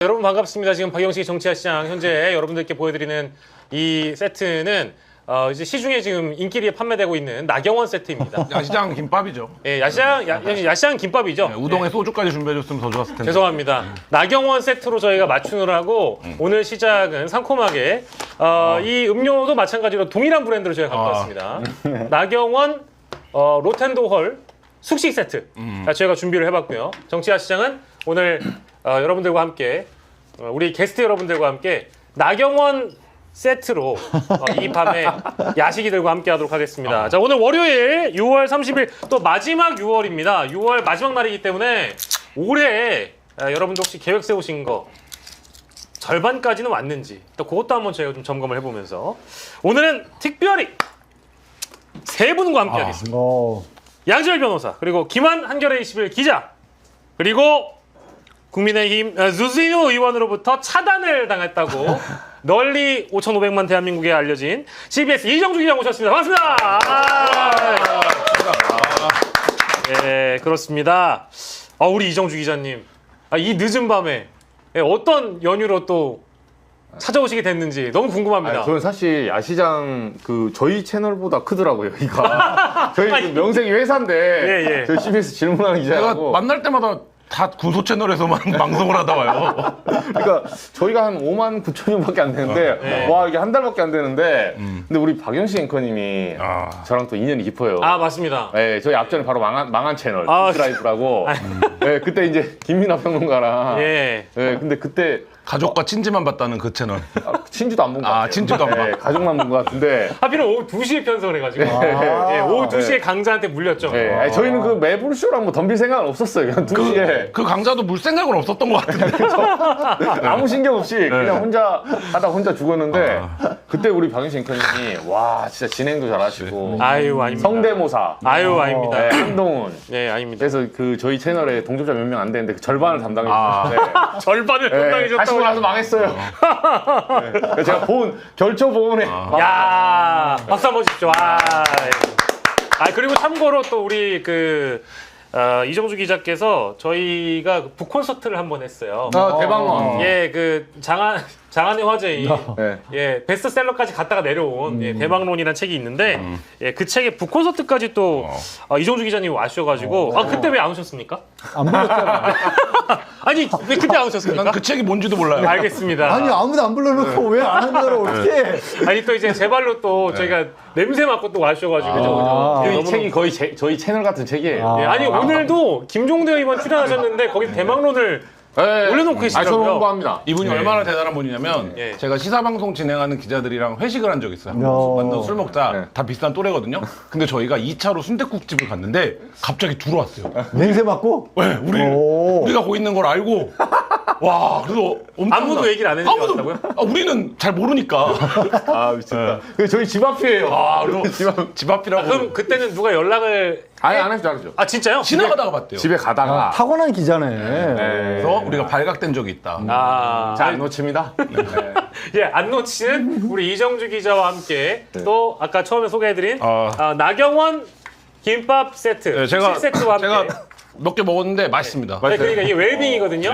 여러분 반갑습니다. 지금 박영식 정치화시장 현재 여러분들께 보여드리는 이 세트는 이제 시중에 지금 인기리에 판매되고 있는 나경원 세트입니다. 야시장 김밥이죠. 예, 야시장 김밥이죠. 네, 우동에 예, 소주까지 준비해줬으면 더 좋았을 텐데. 죄송합니다. 나경원 세트로 저희가 맞추느라고 오늘 시작은 상콤하게 이 음료도 마찬가지로 동일한 브랜드로 저희가 갖고 왔습니다. 나경원 로텐도홀 숙식 세트 저희가 준비를 해봤고요. 정치화시장은 오늘 여러분들과 함께 우리 게스트 여러분들과 함께 나경원 세트로 이 밤에 야식이들과 함께 하도록 하겠습니다. 자, 오늘 월요일 6월 30일 또 마지막 6월입니다. 6월 마지막 날이기 때문에 올해 여러분들 혹시 계획 세우신 거 절반까지는 왔는지 또 그것도 한번 저희가 좀 점검을 해보면서 오늘은 특별히 세 분과 함께 하겠습니다. 양지열 변호사, 그리고 김한 한겨레 21 기자, 그리고 국민의힘 주진우 의원으로부터 차단을 당했다고 널리 5,500만 대한민국에 알려진 CBS 이정주 기자 모셨습니다. 반갑습니다. 네, 그렇습니다. 우리 이정주 기자님, 이 늦은 밤에 어떤 연유로 또 찾아오시게 됐는지 너무 궁금합니다. 저는 사실 야시장 저희 채널보다 크더라고요. 이거 저희 그 명색이 회사인데 저희 CBS 질문하는 제가 기자라고. 만날 때마다 다 군소 채널에서만 방송을 하다 와요. 그러니까 저희가 한 5만 9천 명밖에 안 되는데 와 이게 한 달밖에 안 되는데 근데 우리 박영식 앵커님이 저랑 또 인연이 깊어요. 맞습니다. 네, 저희 앞전에 바로 망한 채널 드라이브라고. 네, 그때 이제 김민하 평론가랑. 근데 그때 가족과 친지만 봤다는 그 채널. 친주도 안 본 것 같아요. 친주도 안 봐. 가족만 본 것 같은데. 하필은 오후 2시에 편성을 해가지고 오후 2시에 강자한테 물렸죠. 저희는 그 매불쇼랑 뭐 덤빌 생각은 없었어요. 그냥 2시에. 그 강자도 물 생각은 없었던 것 같은데. 아무 신경 없이 그냥 혼자 하다 혼자 죽었는데 그때 우리 박영식 앵커님이 와 진짜 진행도 잘하시고 아유, 아닙니다. 성대모사 아닙니다. 한동훈 아닙니다. 그래서 저희 채널에 동접자 몇 명 안 되는데 그 절반을 담당해 주셨는데 절반을 담당해줬다고. 하시고 나서 망했어요. 제가 결초 보온에 야, 박수 한번 주십시오. 그리고 참고로 또 우리 이정주 기자께서 저희가 북 콘서트를 한번 했어요. 대박원. 장안의 화제인 베스트셀러까지 갔다가 내려온 대박론이라는 책이 있는데 그 책에 북 콘서트까지 또 이정주 기자님이 와주셔가지고 그때 왜 안 오셨습니까? 안 불렀잖아. 아니 왜 그때 안 오셨습니까? 난 그 책이 뭔지도 몰라요. 알겠습니다. 아니 아무도 안 불러놓고 왜 안 하는 거를 어떻게 해? 아니 또 이제 제 발로 또 저희가 냄새 맡고 또 와주셔가지고 이 책이 거의 저희 채널 같은 책이에요. 아니 오늘도 김종대 의원 출연하셨는데 거기 대망론을 올려놓고 계시더라고요. 저는 홍보합니다. 이분이 얼마나 대단한 분이냐면 제가 시사방송 진행하는 기자들이랑 회식을 한 적이 있어요. 만나서 술 먹자. 다 비슷한 또래거든요. 근데 저희가 2차로 순댓국집을 갔는데 갑자기 들어왔어요. 냄새 맡고? 네, 우리가 거기 있는 걸 알고 와, 그래서 아무도 얘기를 안 해주셨다고요? 우리는 잘 모르니까. 미쳤다. 저희 집 앞이에요. 그리고 집 앞이라고. 그럼 그때는 누가 연락을 안 했죠, 안 했죠. 진짜요? 지나가다가 봤대요. 집에 가다가 타고난 기자네. 그래서 우리가 발각된 적이 있다. 잘 안 놓칩니다. 안 놓치는 우리 이정주 기자와 함께 또 아까 처음에 소개해드린 나경원 김밥 세트, 제가 세트와 함께 몇 개 먹었는데 맛있습니다. 그러니까 이게 웰빙이거든요.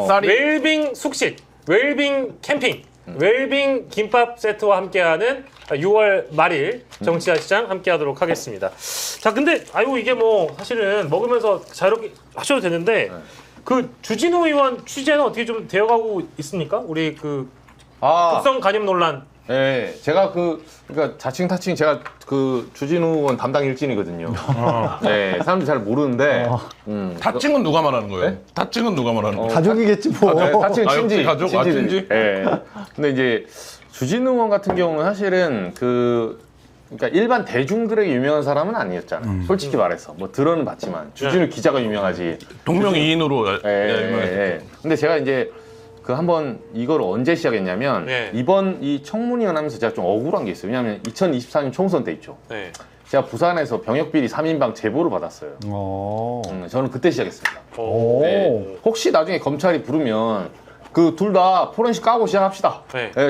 쌀이 웰빙 숙식, 웰빙 캠핑, 웰빙 김밥 세트와 함께하는 6월 말일 정치화시장 함께하도록 하겠습니다. 자, 근데 이게 뭐 사실은 먹으면서 자유롭게 하셔도 되는데 그 주진우 의원 취재는 어떻게 좀 되어가고 있습니까? 우리 독성 간염 논란. 제가 그러니까 자칭 타칭 제가 주진우 의원 담당 일진이거든요. 사람들이 잘 모르는데. 타칭은 누가 말하는 거예요? 타칭은 누가 말하는 거예요? 가족이겠지 뭐. 타칭 친지. 가족? 친지? 근데 이제 주진우 의원 같은 경우는 사실은 그러니까 일반 대중들에게 유명한 사람은 아니었잖아요. 솔직히 말해서 뭐 들어는 봤지만 주진우 기자가 유명하지. 동명이인으로. 근데 제가 이제 한번 이걸 언제 시작했냐면 이번 이 청문위원 하면서 제가 좀 억울한 게 있어요. 왜냐하면 2024년 총선 때 있죠. 제가 부산에서 병역비리 3인방 제보를 받았어요. 저는 그때 시작했습니다. 혹시 나중에 검찰이 부르면 둘 다 포렌식 까고 시작합시다.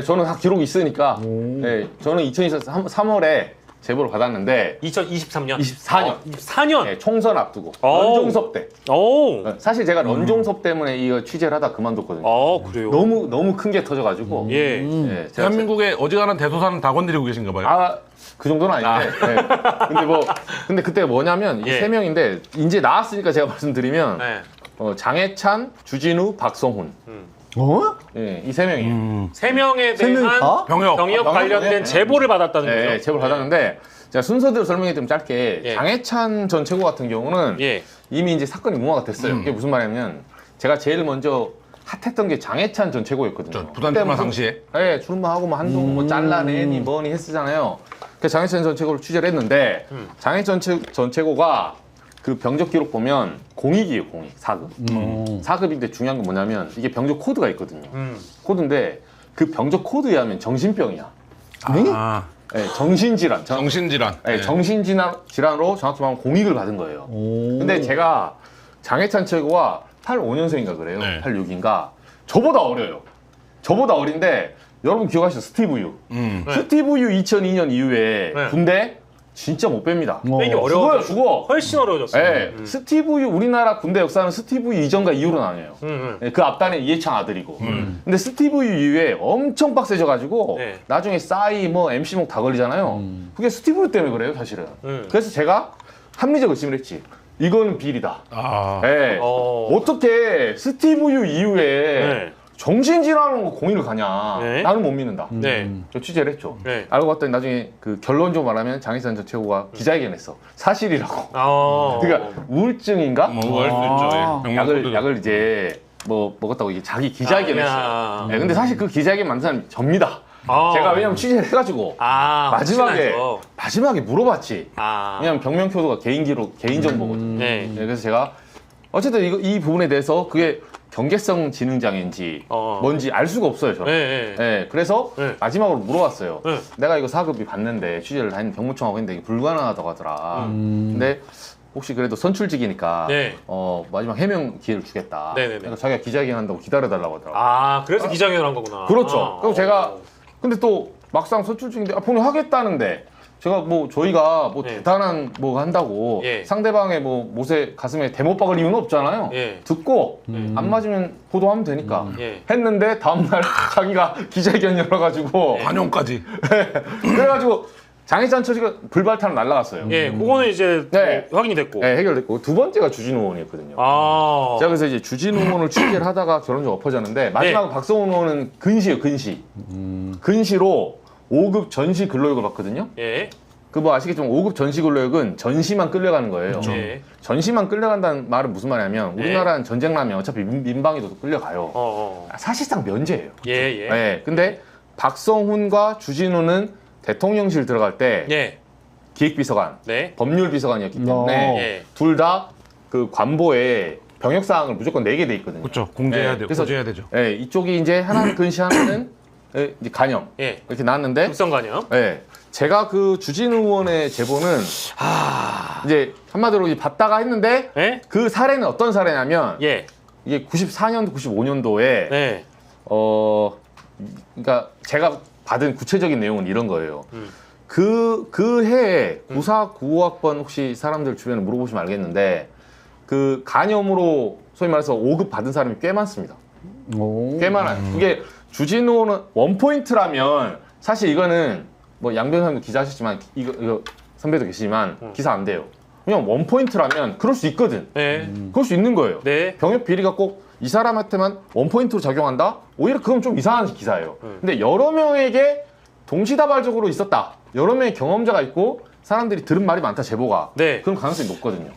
저는 다 기록이 있으니까. 저는 2024년 3월에 제보를 받았는데 2023년. 24년 24년. 네, 총선 앞두고 오. 런종섭 때. 오. 사실 제가 런종섭 때문에 이거 취재를 하다 그만뒀거든요. 그래요. 너무 큰 게 터져가지고. 예. 네, 제가 대한민국의 어지간한 대소사는 다 건드리고 계신가 봐요. 그 정도는 아닌데. 네. 근데 그때 뭐냐면 이게 예. 세 명인데 이제 나왔으니까 제가 말씀드리면 네. 장해찬, 주진우, 박성훈. 어? 예, 이 세 명이에요. 세 명에 세 명이 대한 다? 병역. 병역 관련된 네. 제보를 받았다는 네, 거죠. 제보를 받았는데 제가 순서대로 설명해 드리면 짧게 예. 장해찬 전 최고 같은 경우는 예. 이미 이제 사건이 무마가 됐어요. 이게 무슨 말이냐면 제가 제일 먼저 핫했던 게 장해찬 전 최고였거든요. 부단 그때 출마 뭐 당시에. 네, 출마하고 뭐 한동훈 뭐 잘라내니 뭐니 했었잖아요. 그래서 장해찬 전 최고를 취재를 했는데 장해찬 전 최고가 그 병적 기록 보면 공익이에요, 공익. 4급. 4급인데 중요한 건 뭐냐면 이게 병적 코드가 있거든요. 코드인데 그 병적 코드에 의하면 정신병이야. 아, 네, 정신질환. 정신질환. 네, 정신질환으로 정확히 말하면 공익을 받은 거예요. 근데 제가 장해찬 최고가 85년생인가 그래요. 네. 86인가. 저보다 어려요. 저보다 어린데 여러분 기억하시죠? 스티브 유. 스티브 유 2002년 이후에 네. 군대 진짜 못 뺍니다. 이게 어려워. 죽어. 훨씬 어려워졌어요. 네, 스티브 유 우리나라 군대 역사는 스티브 유 이전과 이후로 나뉘어요. 네, 그 앞단에 이해창 아들이고. 근데 스티브 유 이후에 엄청 빡세져가지고 네. 나중에 싸이 뭐 MC목 다 걸리잖아요. 그게 스티브 유 때문에 그래요, 사실은. 그래서 제가 합리적 의심을 했지. 이거는 비리다. 네. 어떻게 스티브 유 이후에 네. 정신질환으로 공인을 가냐. 네. 나는 못 믿는다. 네. 저 취재를 했죠. 네. 알고 봤더니 나중에 그 결론적으로 말하면 장희찬 전 최고가 기자회견했어. 사실이라고. 아. 그러니까 우울증인가? 뭐 할 수 있죠. 예. 병역 코드. 약을 이제 뭐 먹었다고 이게 자기 기자회견했어요. 아. 네, 근데 사실 그 기자회견 만든 사람이 접니다. 아. 제가 왜냐면 취재를 해가지고 마지막에 확실하죠. 물어봤지. 아. 왜냐면 병명표도가 개인 정보거든. 네. 네, 그래서 제가 어쨌든 이 부분에 대해서 그게 경계성 지능 장애인지 뭔지 알 수가 없어요, 저는. 네. 네, 그래서 네. 마지막으로 물어봤어요. 네. 내가 이거 4급이 받는데 취재를 다 했는데 병무청하고 했는데 이게 불가능하다고 하더라. 근데 혹시 그래도 선출직이니까 네. 마지막 해명 기회를 주겠다. 네네네. 그러니까 자기가 기자회견 한다고 기다려달라고 하더라고. 아, 그래서 기자회견을 한 거구나. 그렇죠. 그럼 제가 근데 또 막상 선출직인데 본인 하겠다는데 제가 뭐 저희가 뭐 예. 대단한 뭐 한다고 예. 상대방의 뭐 못에 가슴에 대못 박을 이유는 없잖아요. 예. 듣고 안 맞으면 보도하면 되니까 예. 했는데 다음날 자기가 기자회견 열어가지고 관용까지. 그래가지고 장희찬 처지가 불발탄으로 날아갔어요. 예, 그거는 이제 네. 확인이 됐고. 네, 해결됐고 두 번째가 주진우 의원이었거든요. 아. 제가 그래서 이제 주진우 의원을 취재를 하다가 결론적으로 엎어졌는데 마지막으로 박성훈 의원은 근시예요, 근시. 근시로 5급 전시 근로역을 받거든요. 예. 그 뭐 아시겠지만 5급 전시 근로역은 전시만 끌려가는 거예요. 예. 전시만 끌려간다는 말은 무슨 말이냐면 우리나라는 전쟁 나면 어차피 민방위도 끌려가요. 사실상 면제예요. 예. 네, 근데 박성훈과 주진우는 대통령실 들어갈 때 예. 기획비서관, 네. 법률비서관이었기 때문에 예. 둘 다 그 관보에 병역 사항을 무조건 내게 돼 있거든요. 그렇죠. 공제해야 네, 되고. 그래서- 고제해야 되죠. 네, 이쪽이 이제 하나는 근시 하나는 이제 간염 예. 이렇게 나왔는데 급성간염. 네, 제가 그 주진우 의원의 제보는 이제 한마디로 이제 받다가 했는데 예? 그 사례는 어떤 사례냐면 예. 이게 94년도, 95년도에 네. 그러니까 제가 받은 구체적인 내용은 이런 거예요. 그 해에 9495학번 혹시 사람들 주변에 물어보시면 알겠는데 그 간염으로 소위 말해서 5급 받은 사람이 꽤 많습니다. 꽤 많아요. 그게 주진우는 원포인트라면 사실 이거는 뭐 양 변호사님도 기자 하셨지만 이거 선배도 계시지만 기사 안 돼요. 그냥 원포인트라면 그럴 수 있거든. 네. 그럴 수 있는 거예요. 네. 병역 비리가 꼭 이 사람한테만 원포인트로 작용한다? 오히려 그건 좀 이상한 기사예요. 근데 여러 명에게 동시다발적으로 있었다. 여러 명의 경험자가 있고 사람들이 들은 말이 많다, 제보가. 네. 그런 가능성이 높거든요.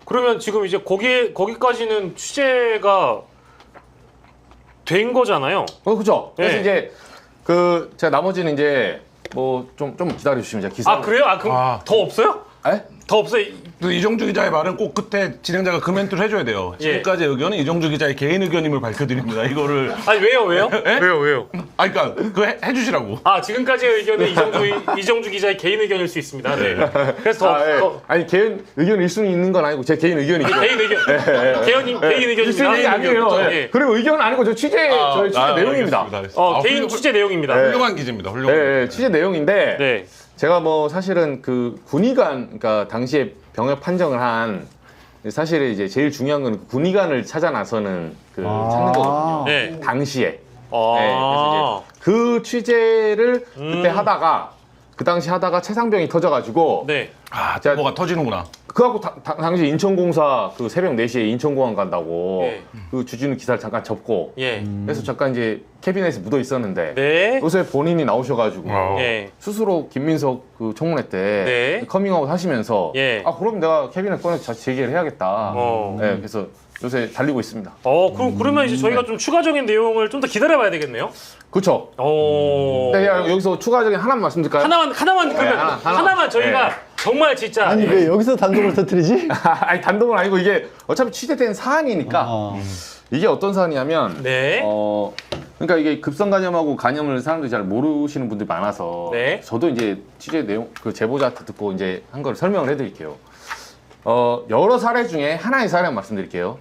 그러면 지금 이제 거기까지는 취재가 된 거잖아요. 그죠? 그래서 네. 이제 제가 나머지는 이제 뭐 좀 기다려 주시면 제가 기사. 아, 그래요? 아, 그럼 더 없어요? 에? 더 없어요? 그 이정주 기자의 말은 꼭 끝에 진행자가 그 멘트를 해줘야 돼요. 지금까지 의견은 이정주 기자의 개인 의견임을 밝혀드립니다. 이거를. 아니, 왜요? 왜요? 그러니까 그거 해주시라고. 아, 지금까지의 의견은 이정주 기자의 개인 의견일 수 있습니다. 네. 그래서 아니 개인 의견일 수는 있는 건 아니고 제 개인 의견이죠. 개인 의견입니다. 일순위 아니에요. 예. 그리고 의견은 아니고 저 저희 취재 내용입니다. 개인 취재 내용입니다. 훌륭한 기자입니다. 훌륭한. 취재 내용인데 네. 제가 뭐 사실은 그 군의관, 그러니까 당시에 병역 판정을 한 사실 이제 제일 중요한 건 군의관을 찾아 나서는 그 찾는 거거든요. 네. 당시에. 네, 아. 그래서 이제 그 취재를 그때 하다가 그 당시 하다가 최상병이 터져가지고 네. 아, 제가- 뭐가 터지는구나. 그하고 당시 인천공사 그 새벽 4시에 인천공항 간다고 예. 그 주진우 기사를 잠깐 접고 예. 그래서 잠깐 이제 캐비넷에 묻어 있었는데 네. 요새 본인이 나오셔가지고 예. 스스로 김민석 그 청문회 때 네. 커밍아웃 하시면서 예. 아 그럼 내가 캐비넷 꺼내서 다시 재개를 해야겠다. 어. 네, 그래서 요새 달리고 있습니다. 그러면 이제 저희가 좀 추가적인 내용을 좀 더 기다려봐야 되겠네요. 그렇죠. 근데 여기서 추가적인 하나만 말씀드릴까요? 하나만 그러면 하나만 저희가 네. 정말 진짜 아니 왜 여기서 단독을 터뜨리지? 아니 단독은 아니고 이게 어차피 취재된 사안이니까 아. 이게 어떤 사안이냐면 네. 그러니까 이게 급성 간염하고 간염을 사람들이 잘 모르시는 분들이 많아서 네. 저도 이제 취재 내용 그 제보자한테 듣고 이제 한 걸 설명을 해드릴게요. 여러 사례 중에 하나의 사례만 말씀드릴게요.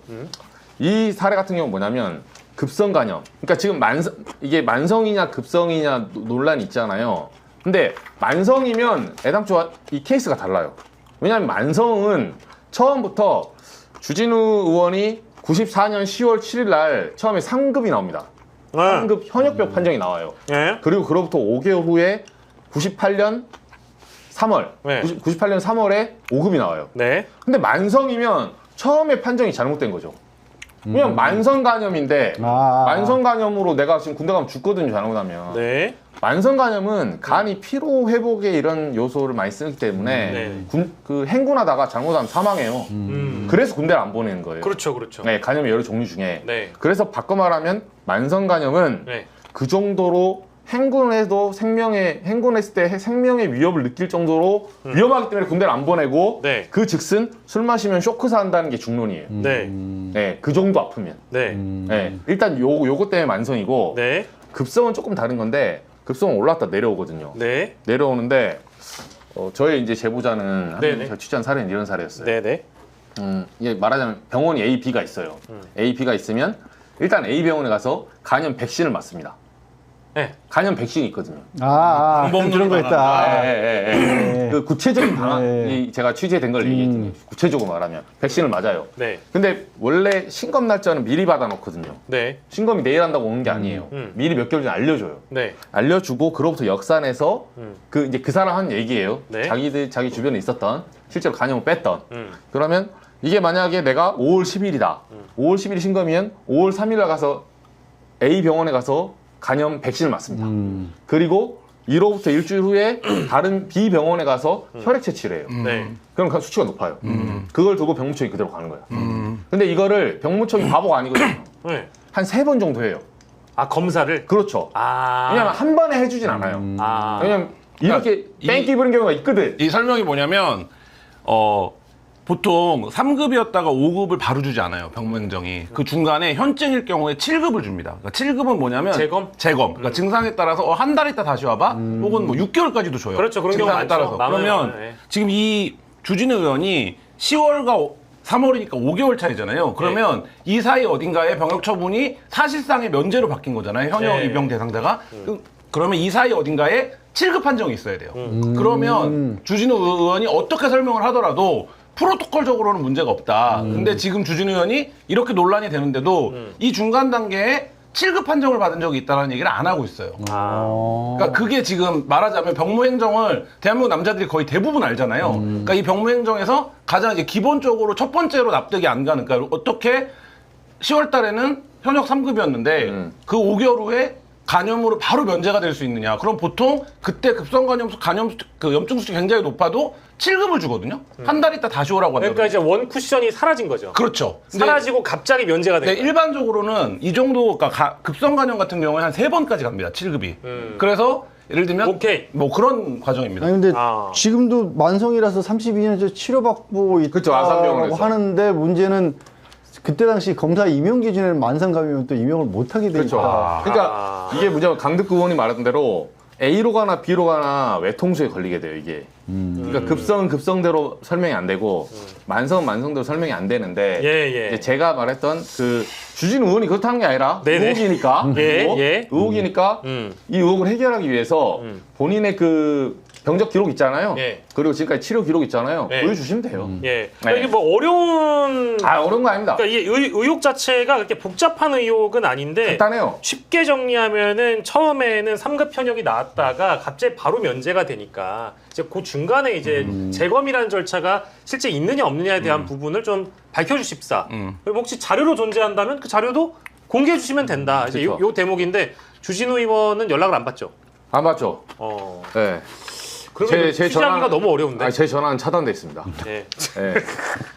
이 사례 같은 경우는 뭐냐면 급성 간염. 그러니까 지금 이게 만성이냐 급성이냐 논란이 있잖아요. 근데 만성이면 애당초 이 케이스가 달라요. 왜냐하면 만성은 처음부터 주진우 의원이 94년 10월 7일 날 처음에 상급이 나옵니다. 상급 현역병 판정이 나와요. 네. 그리고 그로부터 5개월 후에 98년 3월, 네. 98년 3월에 5급이 나와요. 네. 근데 만성이면 처음에 판정이 잘못된 거죠. 왜냐면 만성 간염인데 만성 간염으로 내가 지금 군대 가면 죽거든요, 잘못하면. 네. 만성 간염은 간이 피로 회복에 이런 요소를 많이 쓰기 때문에 네. 그 행군하다가 잘못하면 사망해요. 그래서 군대를 안 보내는 거예요. 그렇죠, 그렇죠. 네, 간염의 여러 종류 중에. 네. 그래서 바꿔 말하면 만성 간염은 네. 그 정도로 행군했을 때 생명의 위협을 느낄 정도로 위험하기 때문에 군대를 안 보내고 네. 그 즉슨 술 마시면 쇼크 산다는 게 중론이에요. 네. 네, 그 정도 아프면. 네. 네, 일단 요거 때문에 만성이고 네. 급성은 조금 다른 건데 급성은 올라왔다 내려오거든요. 네. 내려오는데 저희 이제 제보자는 네네. 제가 취재한 사례는 이런 사례였어요. 네. 네. 이게 말하자면 병원이 A, B가 있어요. A, B가 있으면 일단 A 병원에 가서 간염 백신을 맞습니다. 네. 간염 백신이 있거든요. 그런 거 있다. 그 구체적인 방안, 네. 제가 취재된 걸 얘기했더니 구체적으로 말하면 백신을 맞아요. 네. 근데 원래 신검 날짜는 미리 받아놓거든요. 네. 신검이 내일 한다고 오는 게 아니에요. 미리 몇 개월 전에 알려줘요. 네. 알려주고 그로부터 역산해서 그 사람 한 얘기예요. 네. 자기 주변에 있었던 실제로 간염을 뺐던. 그러면 이게 만약에 내가 5월 10일이다. 5월 10일 신검이면 5월 3일 가서 A 병원에 가서 간염 백신을 맞습니다. 그리고 이로부터 일주일 후에 다른 B 병원에 가서 혈액 채취를 해요. 네. 그럼 수치가 높아요. 그걸 두고 병무청이 그대로 가는 거야. 근데 이거를 병무청이 바보가 아니거든요. 네. 한 3번 정도 해요. 아, 검사를? 그렇죠. 왜냐면 한 번에 해주진 않아요. 왜냐면 이렇게 뺑기 부른 경우가 있거든. 이 설명이 뭐냐면 보통 3급이었다가 5급을 바로 주지 않아요, 병무행정이. 그 중간에 현증일 경우에 7급을 줍니다. 그러니까 7급은 뭐냐면 재검? 그러니까 증상에 따라서 한 달 있다 다시 와봐? 혹은 뭐 6개월까지도 줘요. 그렇죠. 그런 경우 증상에 많죠. 따라서. 많아요, 그러면 많아요. 네. 지금 이 주진우 의원이 10월과 3월이니까 5개월 차이잖아요. 그러면 이 사이 어딘가에 병역 처분이 사실상의 면제로 바뀐 거잖아요. 현역 네. 입영 대상자가. 그러면 이 사이 어딘가에 7급 판정이 있어야 돼요. 그러면 주진우 의원이 어떻게 설명을 하더라도 프로토콜적으로는 문제가 없다. 근데 지금 주진우 의원이 이렇게 논란이 되는데도 이 중간 단계에 7급 판정을 받은 적이 있다는 얘기를 안 하고 있어요. 그러니까 그게 지금 말하자면 병무행정을 대한민국 남자들이 거의 대부분 알잖아요. 그러니까 이 병무행정에서 가장 이제 기본적으로 첫 번째로 납득이 안 가는, 그러니까 어떻게 10월 달에는 현역 3급이었는데 그 5개월 후에 간염으로 바로 면제가 될 수 있느냐. 그럼 보통 그때 급성 간염 그 염증 수치 굉장히 높아도 7급을 주거든요. 한 달 있다 다시 오라고 한다. 그러니까 이제 원 쿠션이 사라진 거죠. 그렇죠. 사라지고 갑자기 면제가 된 네, 거예요. 일반적으로는 이 정도, 그러니까 급성 간염 같은 경우에 한 3번까지 갑니다. 7급이. 그래서 예를 들면 오케이. 뭐 그런 과정입니다. 아니 근데 아. 지금도 만성이라서 32년째 치료받고 그쵸, 있다고 아산병원에서. 하는데 문제는 그때 당시 검사 임용 기준에는 만성감이면 또 임용을 못하게 그렇죠. 되니까. 그러니까 이게 문제가 강득구 의원이 말했던 대로 A로 가나 B로 가나 외통수에 걸리게 돼요, 이게. 그러니까 급성은 급성대로 설명이 안 되고 만성은 만성대로 설명이 안 되는데 예. 이제 제가 말했던 그 주진우 의원이 그렇다는 게 아니라 네네. 의혹이니까 예. 의혹이니까 이 의혹을 해결하기 위해서 본인의 그 병적 기록 있잖아요. 예. 그리고 지금까지 치료 기록 있잖아요. 예. 보여주시면 돼요. 예. 그러니까 네. 이게 뭐 어려운 어려운 거 아닙니다. 그러니까 이 의혹 자체가 그렇게 복잡한 의혹은 아닌데 간단해요. 쉽게 정리하면은 처음에는 3급 현역이 나왔다가 갑자기 바로 면제가 되니까 이제 그 중간에 이제 재검이라는 절차가 실제 있느냐 없느냐에 대한 부분을 좀 밝혀주십사. 그리고 혹시 자료로 존재한다면 그 자료도 공개해 주시면 된다. 이제 그쵸. 요 대목인데 주진우 의원은 연락을 안 받죠. 안 맞죠? 그러면 네. 제 취재하기가 전화는- 너무 어려운데. 제 전화는 차단돼 있습니다. 예. 예.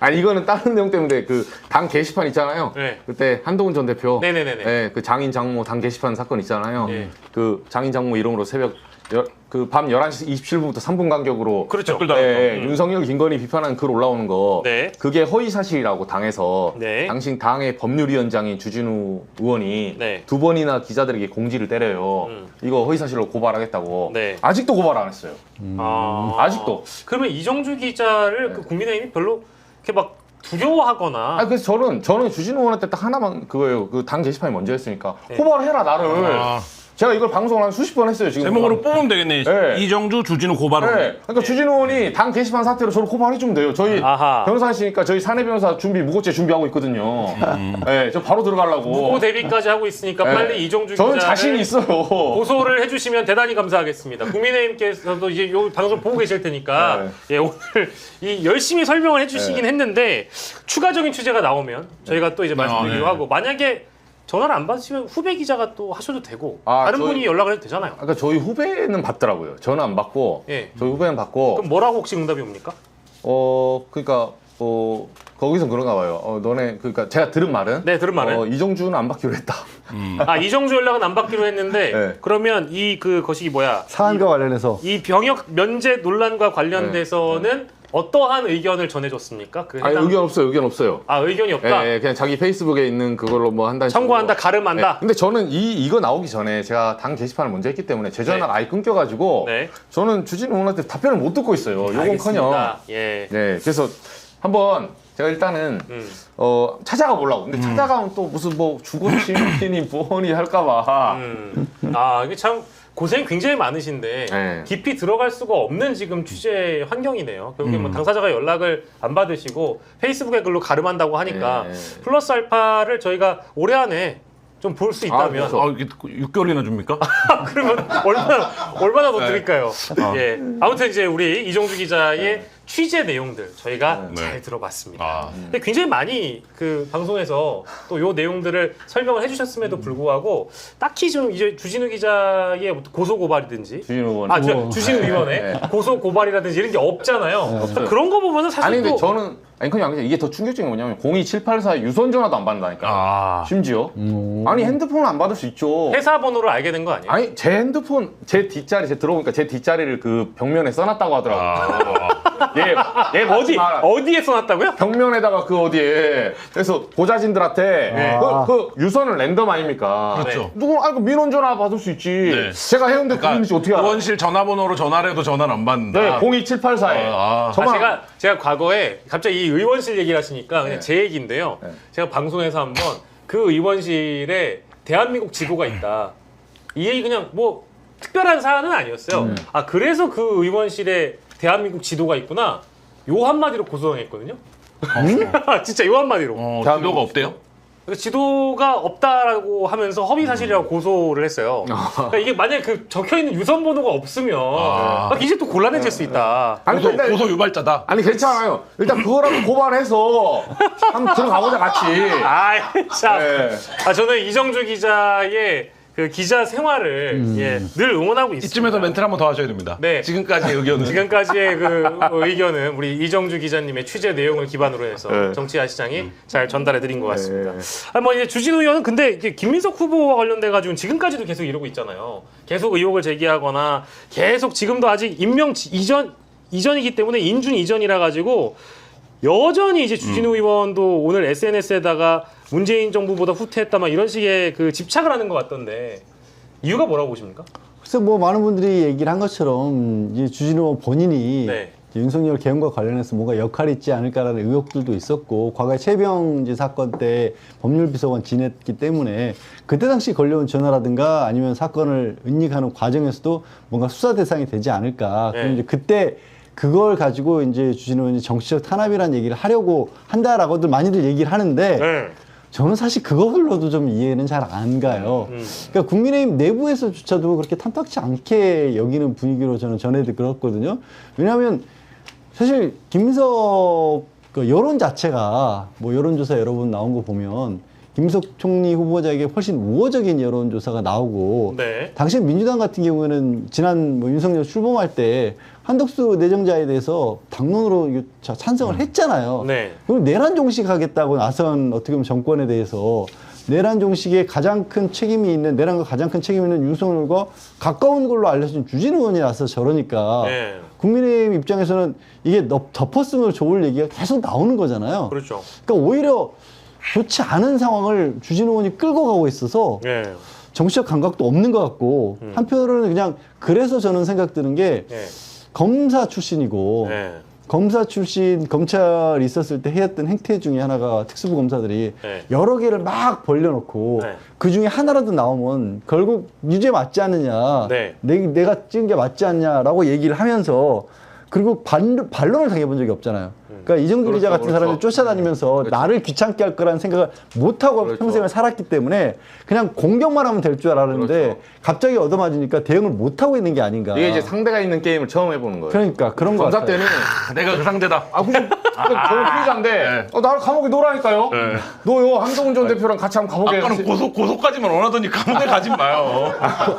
아니 이거는 다른 내용 때문에 그 당 게시판 있잖아요. 네. 그때 한동훈 전 대표, 네네네네. 예, 그 장인 장모 당 게시판 사건 있잖아요. 네. 그 장인 장모 이름으로 새벽 그 밤 11시 27분부터 3분 간격으로 그렇죠. 예, 윤석열, 김건희 비판하는 글 올라오는 거, 네. 그게 허위 사실이라고 당에서 네. 당신 당의 법률위원장인 주진우 의원이 네. 2번이나 기자들에게 공지를 때려요. 이거 허위 사실로 고발하겠다고. 네. 아직도 고발 안 했어요. 아직도. 그러면 이정주 기자를 그 국민의힘이 별로 이렇게 막 두려워하거나 그래서 저는 주진우 의원한테 딱 하나만 그거예요. 그 당 게시판이 먼저였으니까 네. 고발해라 나를. 제가 이걸 방송을 한 수십 번 했어요 지금. 제목으로 뽑으면 되겠네. 네. 이정주 주진우 고발을. 네. 그러니까 주진우 의원이 당 게시판 사태로 저를 고발해주면 돼요. 저희 아하. 변호사시니까 저희 사내 변호사 준비 무고죄 준비하고 있거든요. 네, 저 바로 들어가려고. 무고 대비까지 하고 있으니까 네. 빨리 이정주 저는 기자를 자신이 있어요. 고소를 해주시면 대단히 감사하겠습니다. 국민의힘께서도 이제 요 방송 보고 계실 테니까 예, 오늘 이 열심히 설명을 해주시긴 했는데 추가적인 취재가 나오면 저희가 또 이제 말씀드리기로 하고 만약에 전화를 안 받으시면 후배 기자가 또 하셔도 되고 다른 분이 연락을 해도 되잖아요. 아까 저희 후배는 받더라고요. 전화 안 받고. 예. 저희 후배는 받고. 그럼 뭐라고 혹시 응답이 옵니까? 그러니까 거기서 그런가 봐요. 너네 그러니까 제가 들은 말은 네, 들은 말은 이정주는 안 받기로 했다. 이정주 연락은 안 받기로 했는데 네. 그러면 이 그것이 뭐야? 사안과 관련해서 이 병역 면제 논란과 관련돼서는 어떠한 의견을 전해줬습니까? 그 아니 의견 없어요. 의견 없어요. 의견이 없다. 예, 그냥 자기 페이스북에 있는 그걸로 뭐 한다는 청구한다, 식으로. 가름한다. 근데 저는 이거 나오기 전에 제가 당 게시판을 먼저 했기 때문에 제 전화가 아예 끊겨가지고 네. 저는 주진우 의원한테 답변을 못 듣고 있어요. 요건커녕. 알겠습니다. 예. 네, 그래서 한번 제가 일단은 찾아가 보려고. 근데 찾아가면 또 무슨 뭐 주거 침입이니 뭐니 할까봐. 이게 참 고생이 굉장히 많으신데 네. 깊이 들어갈 수가 없는 지금 취재 환경이네요. 결국에 뭐 당사자가 연락을 안 받으시고 페이스북에 글로 가름한다고 하니까 네. 플러스 알파를 저희가 올해 안에 좀 볼 수 있다면 그렇죠. 이게 6개월이나 줍니까? 그러면 얼마나 더 드릴까요? 예. 아무튼 이제 우리 이정주 기자의 취재 내용들 저희가 잘 들어봤습니다. 근데 굉장히 많이 그 방송에서 또 요 내용들을 설명을 해주셨음에도 불구하고 딱히 좀 이제 주진우 기자의 고소 고발이든지 주진우 의원. 주진우 의원의 고소 고발이라든지 이런 게 없잖아요. 그런 거 보면은 사실 아니 근데 또 저는 그냥 이게 더 충격적인 게 뭐냐면 02784에 유선 전화도 안 받는다니까. 심지어. 아니 핸드폰을 안 받을 수 있죠. 회사 번호를 알게 된 거 아니에요? 아니 제 핸드폰 제 뒷자리 제 들어보니까 제 뒷자리를 그 벽면에 써놨다고 하더라고요. 얘 뭐지? 어디에 써놨다고요? 벽면에다가 그 어디에 그래서 보좌진들한테 그 유선은 랜덤 아닙니까? 그렇죠. 누구 그 민원 전화 받을 수 있지. 네. 제가 해운대 구민지 어떻게 알아? 의원실 전화번호로 전화를 해도 전화를 안 받는다. 네, 02784에. 제가 과거에 갑자기 이 의원실 얘기를 하시니까 그냥 네. 제 얘기인데요. 제가 방송에서 한번 그 의원실에 대한민국 지도가 있다. 이 얘기 그냥 뭐 특별한 사안은 아니었어요. 그래서 그 의원실에 대한민국 지도가 있구나. 요 한마디로 고소당했거든요. 진짜 요 한마디로. 지도가 없대요? 그래서 지도가 없다라고 하면서 허위 사실이라고 고소를 했어요. 그러니까 이게 만약에 그 적혀 있는 유선 번호가 없으면 이제 또 곤란해질 수 있다. 아니, 근데- 고소 유발자다. 아니 괜찮아요. 일단 그거라도 고발해서 한번 들어가보자 같이. 참. 네. 저는 이정주 기자의 그 기자 생활을 늘 응원하고 있습니다. 이쯤에서 멘트를 한번 더 하셔야 됩니다. 네. 지금까지 의견은. 지금까지의 그 의견은 우리 이정주 기자님의 취재 내용을 기반으로 해서 네. 정치야 시장이 잘 전달해 드린 것 같습니다. 뭐 이제 주진우 의원은 근데 이게 김민석 후보와 관련돼 가지고 지금까지도 계속 이러고 있잖아요. 계속 의혹을 제기하거나 계속 지금도 아직 임명 이전이기 때문에 인준 이전이라 가지고 여전히 이제 주진우 의원도 오늘 SNS에다가 문재인 정부보다 후퇴했다 막 이런 식의 그 집착을 하는 것 같던데 이유가 뭐라고 보십니까? 글쎄 뭐 많은 분들이 얘기를 한 것처럼 이제 주진우 의원 본인이 네. 윤석열 개헌과 관련해서 뭔가 역할이 있지 않을까라는 의혹들도 있었고 과거에 최병지 사건 때 법률비서관 지냈기 때문에 그때 당시 걸려온 전화라든가 아니면 사건을 은닉하는 과정에서도 뭔가 수사 대상이 되지 않을까. 그럼 이제 그때 그걸 가지고 이제 주진우 의원이 정치적 탄압이라는 얘기를 하려고 한다라고들 많이들 얘기를 하는데 저는 사실 그걸로도 좀 이해는 잘 안 가요. 그러니까 국민의힘 내부에서조차도 그렇게 탐탁치 않게 여기는 분위기로 저는 전해 들었거든요. 왜냐하면 사실 김민석 그 여론 자체가 뭐 여론조사 여러 번 나온 거 보면 김민석 총리 후보자에게 훨씬 우호적인 여론조사가 나오고 당시 민주당 같은 경우에는 지난 뭐 윤석열 출범할 때 한덕수 내정자에 대해서 당론으로 찬성을 했잖아요. 그럼 내란 종식하겠다고 나선 어떻게 보면 정권에 대해서 내란 종식에 가장 큰 책임이 있는 내란과 가장 큰 책임이 있는 윤석열과 가까운 걸로 알려진 주진우 의원이 나서 저러니까 국민의힘 입장에서는 이게 덮었으면 좋을 얘기가 계속 나오는 거잖아요. 그렇죠. 그러니까 오히려 좋지 않은 상황을 주진우 의원이 끌고 가고 있어서 정치적 감각도 없는 것 같고 한편으로는 그냥 그래서 저는 생각 드는 게 검사 출신이고 검사 출신 검찰이 있었을 때 해왔던 행태 중에 하나가 특수부 검사들이 여러 개를 막 벌려놓고 그 중에 하나라도 나오면 결국 유죄 맞지 않느냐 내가 찍은 게 맞지 않냐라고 얘기를 하면서 그리고 반론을 당해본 적이 없잖아요. 그러니까 이정주 기자 같은 사람이 쫓아다니면서 나를 귀찮게 할 거라는 생각을 못하고 평생을 살았기 때문에 그냥 공격만 하면 될 줄 알았는데 갑자기 얻어맞으니까 대응을 못하고 있는 게 아닌가. 이게 이제 상대가 있는 게임을 처음 해보는 거예요. 그러니까 그런 거 검사 같아요. 때는 내가 그 상대다. 저는 피의자인데 나를 감옥에 넣으라니까요. 너요 한동훈 전 대표랑 같이 한번 감옥에 아까는 고소까지만 원하더니 감옥에 가지 마요.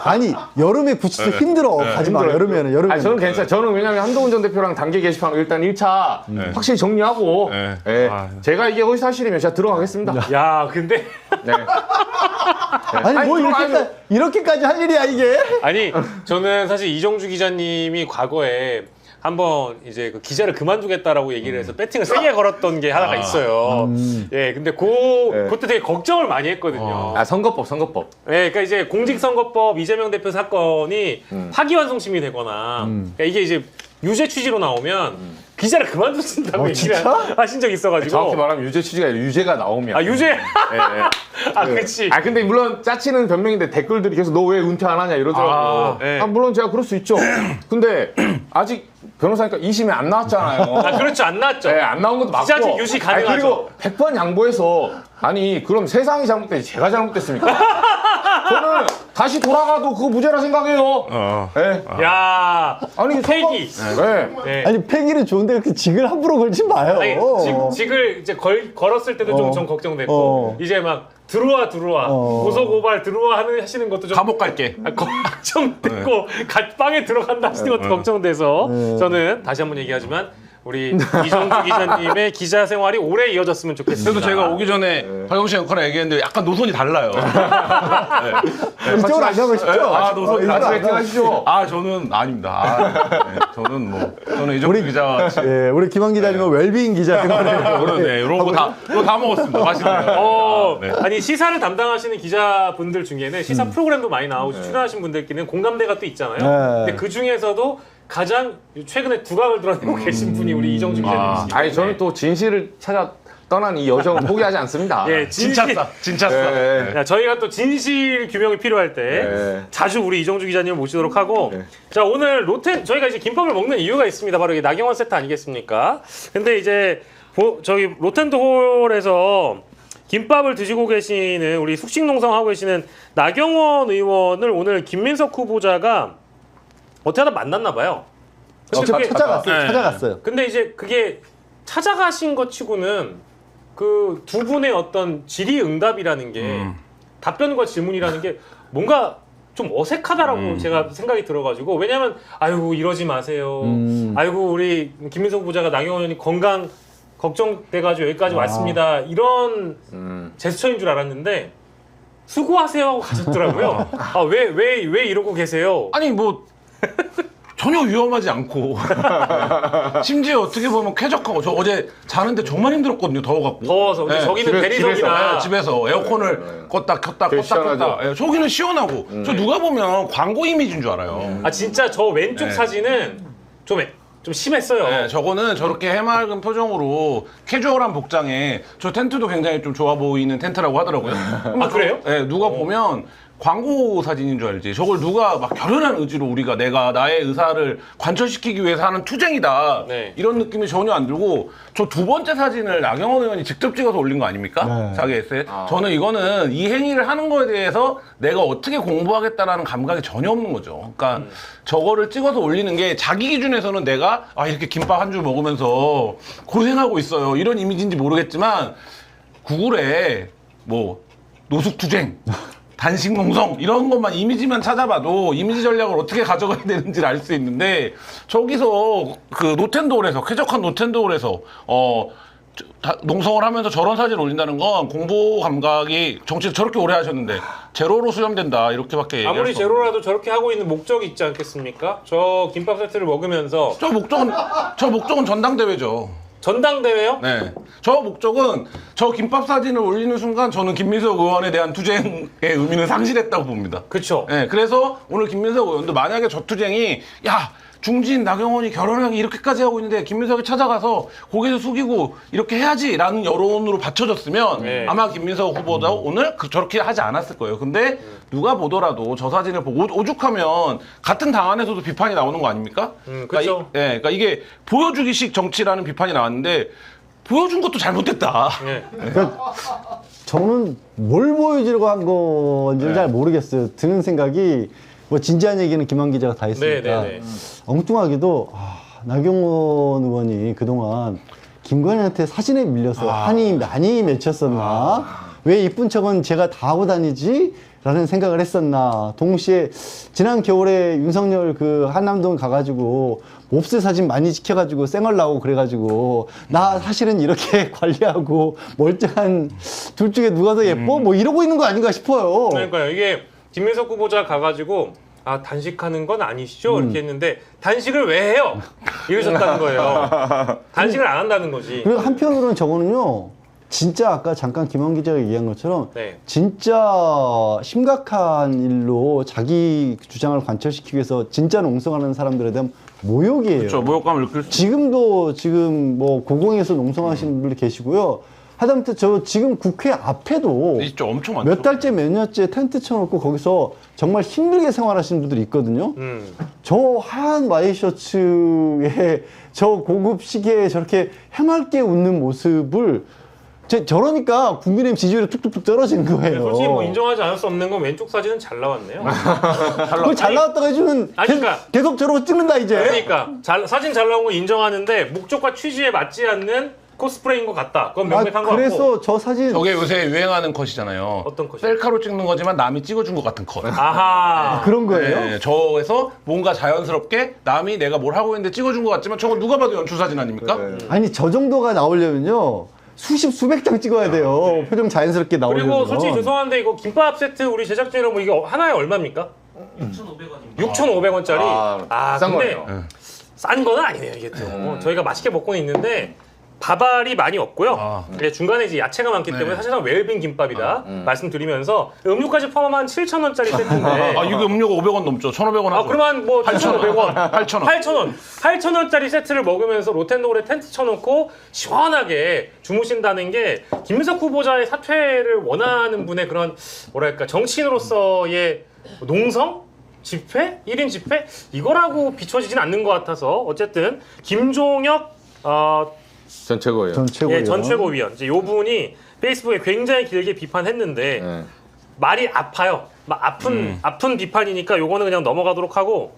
아니 여름에 구치소 힘들어. 가지 마. 여름에는. 아니, 저는 괜찮아요. 저는 왜냐면 한동훈 전 대표랑 단계 게시판 일단 1차 확실히 정리하고 제가 이게 허위사실이면 제가 들어가겠습니다. 야, 근데 아니 뭐 이렇게까지 할 일이야 이게. 아니 저는 사실 이정주 기자님이 과거에 한번 이제 그 기자를 그만두겠다라고 얘기를 해서 배팅을 세게 걸었던 게 하나가 있어요. 근데 그때 되게 걱정을 많이 했거든요. 선거법. 그러니까 이제 공직선거법 이재명 대표 사건이 파기환송심이 되거나 그러니까 이게 이제 유죄 취지로 나오면 기자를 그만두신다고 얘기를 하신 적이 있어가지고. 정확히 말하면 유죄 취지가 아니라 유죄가 나오면. 유죄? 그치. 근데 물론 짜치는 변명인데 댓글들이 계속 너 왜 은퇴 안 하냐 이러더라고요. 물론 제가 그럴 수 있죠. 근데 아직 변호사니까 2심에 안 나왔잖아요. 그렇죠. 안 나왔죠. 안 나온 것도 맞고. 기자직 유시 가능하죠. 그리고 100번 양보해서 그럼 세상이 잘못됐지 제가 잘못됐습니까? 저는 다시 돌아가도 그거 무죄라 생각해요. 야, 아니 폐기. 아니 폐기는 좋은데 그렇게 직을 함부로 걸지 마요. 아니, 직을 이제 걸었을 때도 좀 걱정됐고 이제 막 들어와 고소고발 하시는 것도 좀 감옥 갈게. 걱정됐고 빵에 들어간다 하시는 것도 걱정돼서 저는 다시 한번 얘기하지만 우리 이정주 기자님의 기자 생활이 오래 이어졌으면 좋겠습니다. 그래도 제가 오기 전에 박영 씨 역할을 얘기했는데 약간 노선이 달라요. 이쪽으로 안 가고 싶죠? 노선이 같이 배팅하시죠. 저는 아닙니다. 저는 이정주 기자와 같이. 우리 김한 기자님은 웰빙 기자 생활을 이런 거 다 먹었습니다. 맛있네요. 아니 시사를 담당하시는 기자분들 중에는 시사 프로그램도 많이 나오고 출연하신 분들끼리는 공감대가 또 있잖아요. 근데 그 중에서도 가장 최근에 두각을 드러내고 계신 분이 우리 이정주 기자님이시죠. 아니 저는 또 진실을 찾아 떠난 이 여정을 포기하지 않습니다. 진짜싸. 저희가 또 진실 규명이 필요할 때 자주 우리 이정주 기자님을 모시도록 하고 자 오늘 저희가 이제 김밥을 먹는 이유가 있습니다. 바로 이게 나경원 세트 아니겠습니까? 근데 이제 저기 로텐도홀에서 김밥을 드시고 계시는 우리 숙식농성 하고 계시는 나경원 의원을 오늘 김민석 후보자가 어떻게 하다 만났나 봐요. 찾아갔어요. 근데 이제 그게 찾아가신 것 치고는 그 두 분의 어떤 질의응답이라는 게 답변과 질문이라는 게 뭔가 좀 어색하다라고 제가 생각이 들어가지고 왜냐면 아이고 이러지 마세요. 아이고 우리 김민석 후보자가 나경원 의원이 건강 걱정돼가지고 여기까지 왔습니다. 이런 제스처인 줄 알았는데 수고하세요 하고 가셨더라고요. 왜 이러고 계세요? 아니 전혀 위험하지 않고 심지어 어떻게 보면 쾌적하고 저 어제 자는데 정말 힘들었거든요. 더워서 근데 저기는 대리석이라 집에서 에어컨을 껐다 켰다 저기는 시원하고 저 누가 보면 광고 이미지인 줄 알아요. 진짜 저 왼쪽 사진은 좀 좀 심했어요. 네, 저거는 저렇게 해맑은 표정으로 캐주얼한 복장에 저 텐트도 굉장히 좀 좋아 보이는 텐트라고 하더라고요. 아, 그래요? 네, 누가 보면 광고 사진인 줄 알지. 저걸 누가 막 결연한 의지로 내가 나의 의사를 관철시키기 위해서 하는 투쟁이다. 네. 이런 느낌이 전혀 안 들고 저 두 번째 사진을 나경원 의원이 직접 찍어서 올린 거 아닙니까? 네. 자기 에세이. 저는 이거는 이 행위를 하는 거에 대해서 내가 어떻게 공부하겠다라는 감각이 전혀 없는 거죠. 그러니까 저거를 찍어서 올리는 게 자기 기준에서는 내가 이렇게 김밥 한 줄 먹으면서 고생하고 있어요. 이런 이미지인지 모르겠지만 구글에 뭐 노숙투쟁 단식 농성 이런 것만 이미지만 찾아봐도 이미지 전략을 어떻게 가져가야 되는지를 알 수 있는데 저기서 그 노텐도홀에서 쾌적한 노텐도홀에서 농성을 하면서 저런 사진을 올린다는 건 공부 감각이 정치를 저렇게 오래 하셨는데 제로로 수렴된다 이렇게밖에 얘기할 아무리 수 없는. 제로라도 저렇게 하고 있는 목적이 있지 않겠습니까? 저 김밥 세트를 먹으면서 저 목적은 전당대회죠. 전당대회요? 네. 저 목적은 저 김밥 사진을 올리는 순간 저는 김민석 의원에 대한 투쟁의 의미는 상실했다고 봅니다. 그쵸. 네, 그래서 오늘 김민석 의원도 만약에 저 투쟁이 중진 나경원이 결혼하기 이렇게까지 하고 있는데 김민석이 찾아가서 고개도 숙이고 이렇게 해야지라는 여론으로 받쳐졌으면 네. 아마 김민석 후보도 오늘 저렇게 하지 않았을 거예요. 근데 누가 보더라도 저 사진을 보고 오죽하면 같은 당 안에서도 비판이 나오는 거 아닙니까? 그렇죠. 그러니까 이게 보여주기식 정치라는 비판이 나왔는데 보여준 것도 잘못됐다. 네. 그러니까 저는 뭘 보여주려고 한 건지를 잘 모르겠어요. 드는 생각이 뭐 진지한 얘기는 김한 기자가 다 했으니까 네. 엉뚱하게도 나경원 의원이 그동안 김건희한테 사진에 밀려서 한이 많이 맺혔었나? 왜 이쁜 척은 제가 다 하고 다니지? 라는 생각을 했었나? 동시에 지난 겨울에 윤석열 그 한남동 가가지고 몹쓸 사진 많이 찍혀가지고 쌩얼 나오고 그래가지고 나 사실은 이렇게 관리하고 멀쩡한 둘 중에 누가 더 예뻐? 뭐 이러고 있는 거 아닌가 싶어요. 그러니까요. 이게 김민석 후보자 가가지고 단식하는 건 아니시죠? 이렇게 했는데 단식을 왜 해요? 이러셨다는 거예요. 단식을 안 한다는 거지. 그리고 한편으로는 저거는요. 진짜 아까 잠깐 김원 기자가 얘기한 것처럼 네. 진짜 심각한 일로 자기 주장을 관철시키기 위해서 진짜 농성하는 사람들에 대한 모욕이에요. 그렇죠. 모욕감을 느낄 수. 지금 뭐 고공에서 농성하시는 분들이 계시고요. 하다못해 저 지금 국회 앞에도 있죠. 엄청 많죠. 몇 달째 몇 년째 텐트 쳐놓고 거기서 정말 힘들게 생활하시는 분들이 있거든요. 저 하얀 와이셔츠에 저 고급 시계에 저렇게 해맑게 웃는 모습을 저러니까 국민의힘 지지율이 뚝뚝뚝 떨어지는 거예요. 솔직히 뭐 인정하지 않을 수 없는 건 왼쪽 사진은 잘 나왔네요. 그걸 잘 나왔다고 해주면 그러니까. 계속 저러고 찍는다 이제. 그러니까 사진 잘 나온 거 인정하는데 목적과 취지에 맞지 않는 코스프레인 것 같다. 그건 명백한 거 같고. 그래서 저 사진 저게 요새 유행하는 컷이잖아요. 어떤 컷이요? 셀카로 찍는 거지만 남이 찍어준 것 같은 컷. 아하. 그런 거예요? 네, 저에서 뭔가 자연스럽게 남이 내가 뭘 하고 있는데 찍어준 것 같지만 저걸 누가 봐도 연출 사진 아닙니까? 아니 저 정도가 나오려면요 수백 장 찍어야 돼요. 표정 자연스럽게 나오려면. 그리고 솔직히 죄송한데 이거 김밥 세트 우리 제작진이랑 뭐 이게 하나에 얼마입니까? 6,500원입니다. 6,500원짜리. 비싼 근데 거네요. 싼 거는 아니네요 이게 또. 저희가 맛있게 먹고는 있는데 밥알이 많이 없고요. 중간에 이제 야채가 많기 때문에 사실상 웰빙 김밥이다 말씀드리면서 음료까지 포함한 7,000원짜리 세트인데. 이거 음료가 500원 넘죠. 1,500원 하죠. 그러면 뭐 8,500원. 8,000원. 8,000원짜리 세트를 먹으면서 로텐도홀에 텐트 쳐놓고 시원하게 주무신다는 게 김민석 후보자의 사퇴를 원하는 분의 그런 뭐랄까 정치인으로서의 농성? 집회? 1인 집회? 이거라고 비춰지진 않는 것 같아서 어쨌든 김종혁 전 최고예요. 전 최고위원 이제 요 분이 페이스북에 굉장히 길게 비판했는데 네. 말이 아파요. 막 아픈 비판이니까 요거는 그냥 넘어가도록 하고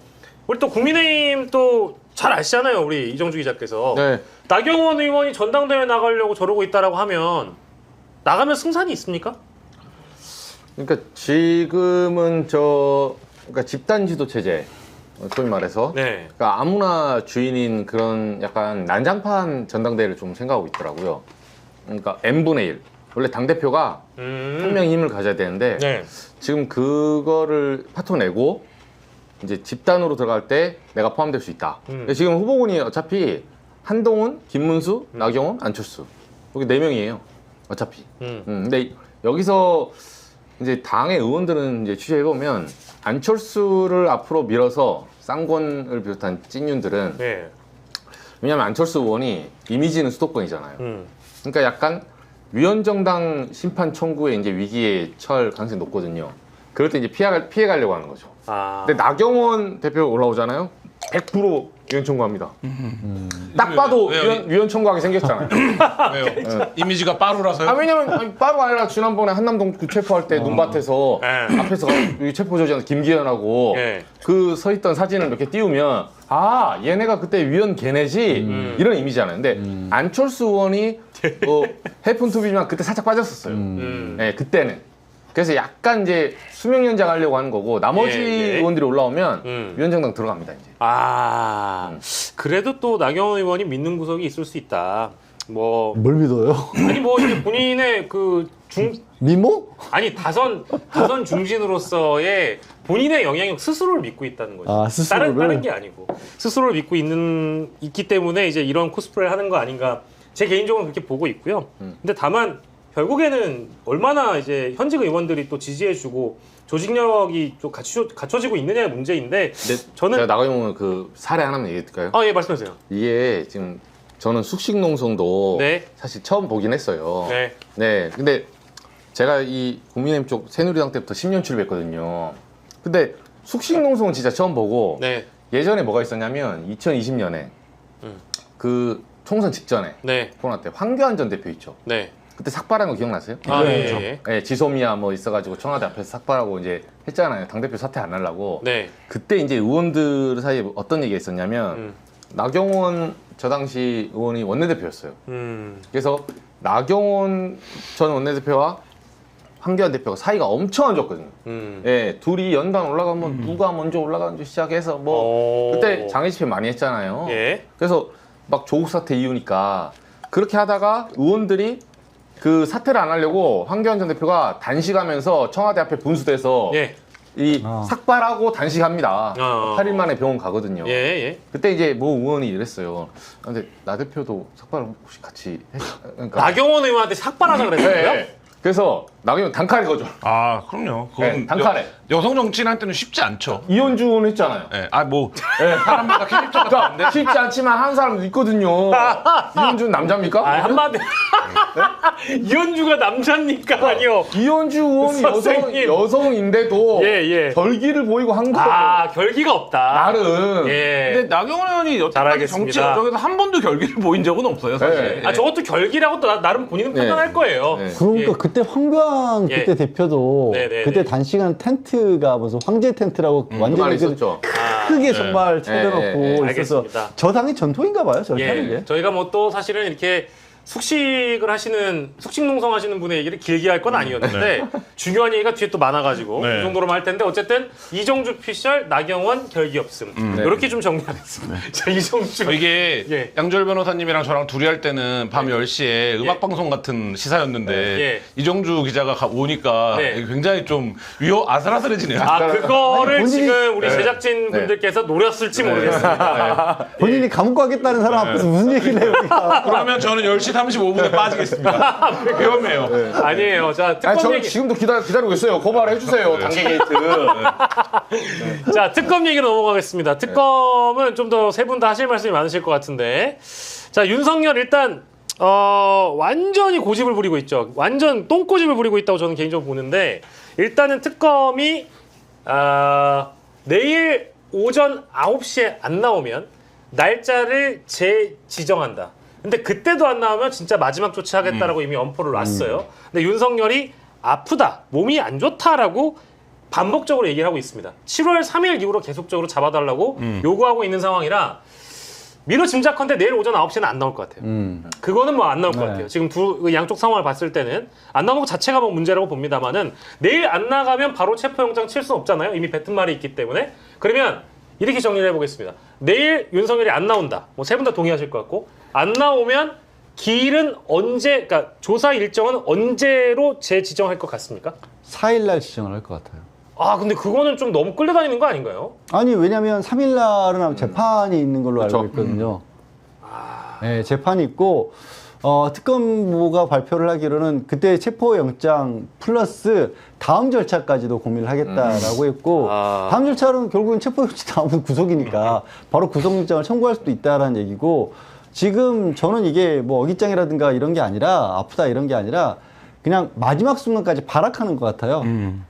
우리 또 국민의힘 또 잘 아시잖아요. 우리 이정주 기자께서 네. 나경원 의원이 전당대회 나가려고 저러고 있다라고 하면 나가면 승산이 있습니까? 그러니까 지금은 그러니까 집단 지도 체제, 소위 말해서 네. 그러니까 아무나 주인인 그런 약간 난장판 전당대회를 좀 생각하고 있더라고요. 그러니까 n분의 1. 원래 당대표가 한 명의 힘을 가져야 되는데 네. 지금 그거를 파토 내고 이제 집단으로 들어갈 때 내가 포함될 수 있다. 근데 지금 후보군이 어차피 한동훈, 김문수, 나경원, 안철수 여기 4명이에요. 어차피. 근데 여기서 이제 당의 의원들은 이제 취재해보면 안철수를 앞으로 밀어서 쌍권을 비롯한 찐윤들은 네. 왜냐하면 안철수 의원이 이미지는 수도권이잖아요. 그러니까 약간 위헌정당 심판 청구에 이제 위기에 처할 가능성이 높거든요. 그럴 때 이제 피해 가려고 하는 거죠. 근데 나경원 대표 올라오잖아요. 100% 위헌 청구합니다. 딱 봐도 위헌 청구하게 생겼잖아요. 왜요? 이미지가 빠루라서요? 왜냐면 빠루가 아니라 지난번에 한남동 구 체포할 때 눈밭에서 앞에서 체포 조지한 김기현하고 그 서 있던 사진을 이렇게 띄우면 얘네가 그때 위헌 걔네지 이런 이미지잖아요. 근데 안철수 의원이 해픈 투비지만 그때 살짝 빠졌었어요. 네, 그때는. 그래서 약간 이제 수명 연장하려고 하는 거고 나머지 의원들이 올라오면 위헌정당 들어갑니다 이제. 그래도 또 나경원 의원이 믿는 구석이 있을 수 있다. 뭐 뭘 믿어요? 아니 뭐 이제 본인의 미모? 아니 다선 중진으로서의 본인의 영향력 스스로를 믿고 있다는 거죠. 스스로를? 다른 게 아니고 스스로를 믿고 있기 때문에 이제 이런 코스프레를 하는 거 아닌가. 제 개인적으로 그렇게 보고 있고요. 근데 다만 결국에는 얼마나 이제 현직 의원들이 또 지지해주고 조직력이 좀 갖춰지고 있느냐의 문제인데 저는 제가 나경원 그 사례 하나만 얘기해 드릴까요? 예 말씀하세요. 이게 지금 저는 숙식농성도 사실 처음 보긴 했어요. 네. 근데 제가 이 국민의힘 쪽 새누리당 때부터 10년 출입했거든요. 근데 숙식농성은 진짜 처음 보고 예전에 뭐가 있었냐면 2020년에 그 총선 직전에 코로나 때 황교안 전 대표 있죠. 그때 삭발한 거 기억나세요? 네, 지소미아 뭐 있어가지고 청와대 앞에서 삭발하고 이제 했잖아요. 당대표 사퇴 안 하려고. 그때 이제 의원들 사이에 어떤 얘기가 있었냐면 나경원 저 당시 의원이 원내대표였어요. 그래서 나경원 전 원내대표와 황교안 대표가 사이가 엄청 안 좋거든요. 둘이 연단 올라가면 누가 먼저 올라가는지 시작해서 뭐 그때 장애 집회 많이 했잖아요. 그래서 막 조국 사태 이유니까 그렇게 하다가 의원들이 그 사퇴를 안 하려고 황교안 전 대표가 단식하면서 청와대 앞에 분수대서 이 삭발하고 단식합니다. 8일 만에 병원 가거든요. 그때 이제 모 의원이 이랬어요. 근데 나 대표도 삭발 혹시 같이 해? 그러니까 나경원 의원한테 삭발하자 그랬어요? 그래서 나경원 단칼에 거죠. 그럼요. 그건 단칼에. 여성 정치인한테는 쉽지 않죠. 이현주는 했잖아요. 사람마다 캐릭터가 다른데 쉽지 않지만 한 사람도 있거든요. 이현주는 남자입니까? 한마디. 이현주가 남자입니까? 아니요. 이현주 의원이 여성인데도 결기를 보이고 한 거예요. 결기가 없다. 나름. 근데 나경원 의원이 여태까지 정치 여정에서 한 번도 결기를 보인 적은 없어요, 사실. 저것도 결기라고 또 나름 본인은 판단할 거예요. 그러니까 그때 황교안 그때 대표도 그때 단식한 텐트가 무슨 황제 텐트라고 완전히 크게 정말 차려놓고 있어서 저 당의 전통인가 봐요. 저렇게 하는 게. 저희가 뭐 또 사실은 이렇게 숙식농성 하시는 분의 얘기를 길게 할 건 아니었는데 중요한 얘기가 뒤에 또 많아가지고 이 정도로만 할 텐데 어쨌든 이정주 피셜 나경원 결기 없음 이렇게 좀 정리하겠습니다. 자, 이정주 이게 양조열 변호사님이랑 저랑 둘이 할 때는 밤 10시에 음악방송 같은 시사였는데 이정주 기자가 오니까 굉장히 좀 아슬아슬해지네요. 그거를 지금 우리 제작진 분들께서 노렸을지 모르겠습니다. 본인이 감옥 가겠다는 사람 앞에서 무슨 얘기를 해요? 그러면 저는 10시 35분에 빠지겠습니다. 위험해요. 아니에요. 자, 특검 저는 얘기. 지금도 기다리고 있어요. 고발해주세요. 단계 게이트. 자, 특검 얘기로 넘어가겠습니다. 특검은 좀 더 세 분 다 하실 말씀이 많으실 것 같은데. 자, 윤석열 일단 완전히 고집을 부리고 있죠. 완전 똥꼬집을 부리고 있다고 저는 개인적으로 보는데 일단은 특검이 내일 오전 9시에 안 나오면 날짜를 재지정한다. 근데 그때도 안 나오면 진짜 마지막 조치하겠다라고 이미 엄포를 놨어요. 근데 윤석열이 아프다, 몸이 안 좋다라고 반복적으로 얘기를 하고 있습니다. 7월 3일 이후로 계속적으로 잡아달라고 요구하고 있는 상황이라 미뤄 짐작컨대 내일 오전 9시에는 안 나올 것 같아요. 그거는 뭐 안 나올 것 같아요. 지금 양쪽 상황을 봤을 때는 안 나오는 것 자체가 뭐 문제라고 봅니다만은 내일 안 나가면 바로 체포영장 칠 수 없잖아요. 이미 뱉은 말이 있기 때문에. 그러면 이렇게 정리를 해보겠습니다. 내일 윤석열이 안 나온다. 뭐 세 분 다 동의하실 것 같고 안 나오면 기일은 언제, 그러니까 조사 일정은 언제로 재지정할 것 같습니까? 4일날 지정을 할 것 같아요. 근데 그거는 좀 너무 끌려다니는 거 아닌가요? 아니, 왜냐면 3일날은 재판이 있는 걸로 알고 있거든요. 네, 재판이 있고 특검부가 발표를 하기로는 그때 체포영장 플러스 다음 절차까지도 고민을 하겠다라고 했고 다음 절차는 결국은 체포영장 다음은 구속이니까 바로 구속영장을 청구할 수도 있다라는 얘기고 지금 저는 이게 뭐 어깃장이라든가 이런 게 아니라 아프다 이런 게 아니라 그냥 마지막 순간까지 발악하는 것 같아요.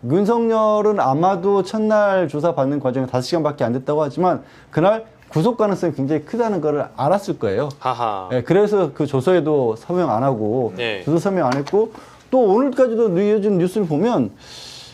윤석열은 아마도 첫날 조사받는 과정에 5시간밖에 안 됐다고 하지만 그날 구속 가능성이 굉장히 크다는 걸 알았을 거예요. 하하. 네, 그래서 그 조서에도 서명 안 하고 네. 조서 서명 안 했고 또 오늘까지도 이어진 뉴스를 보면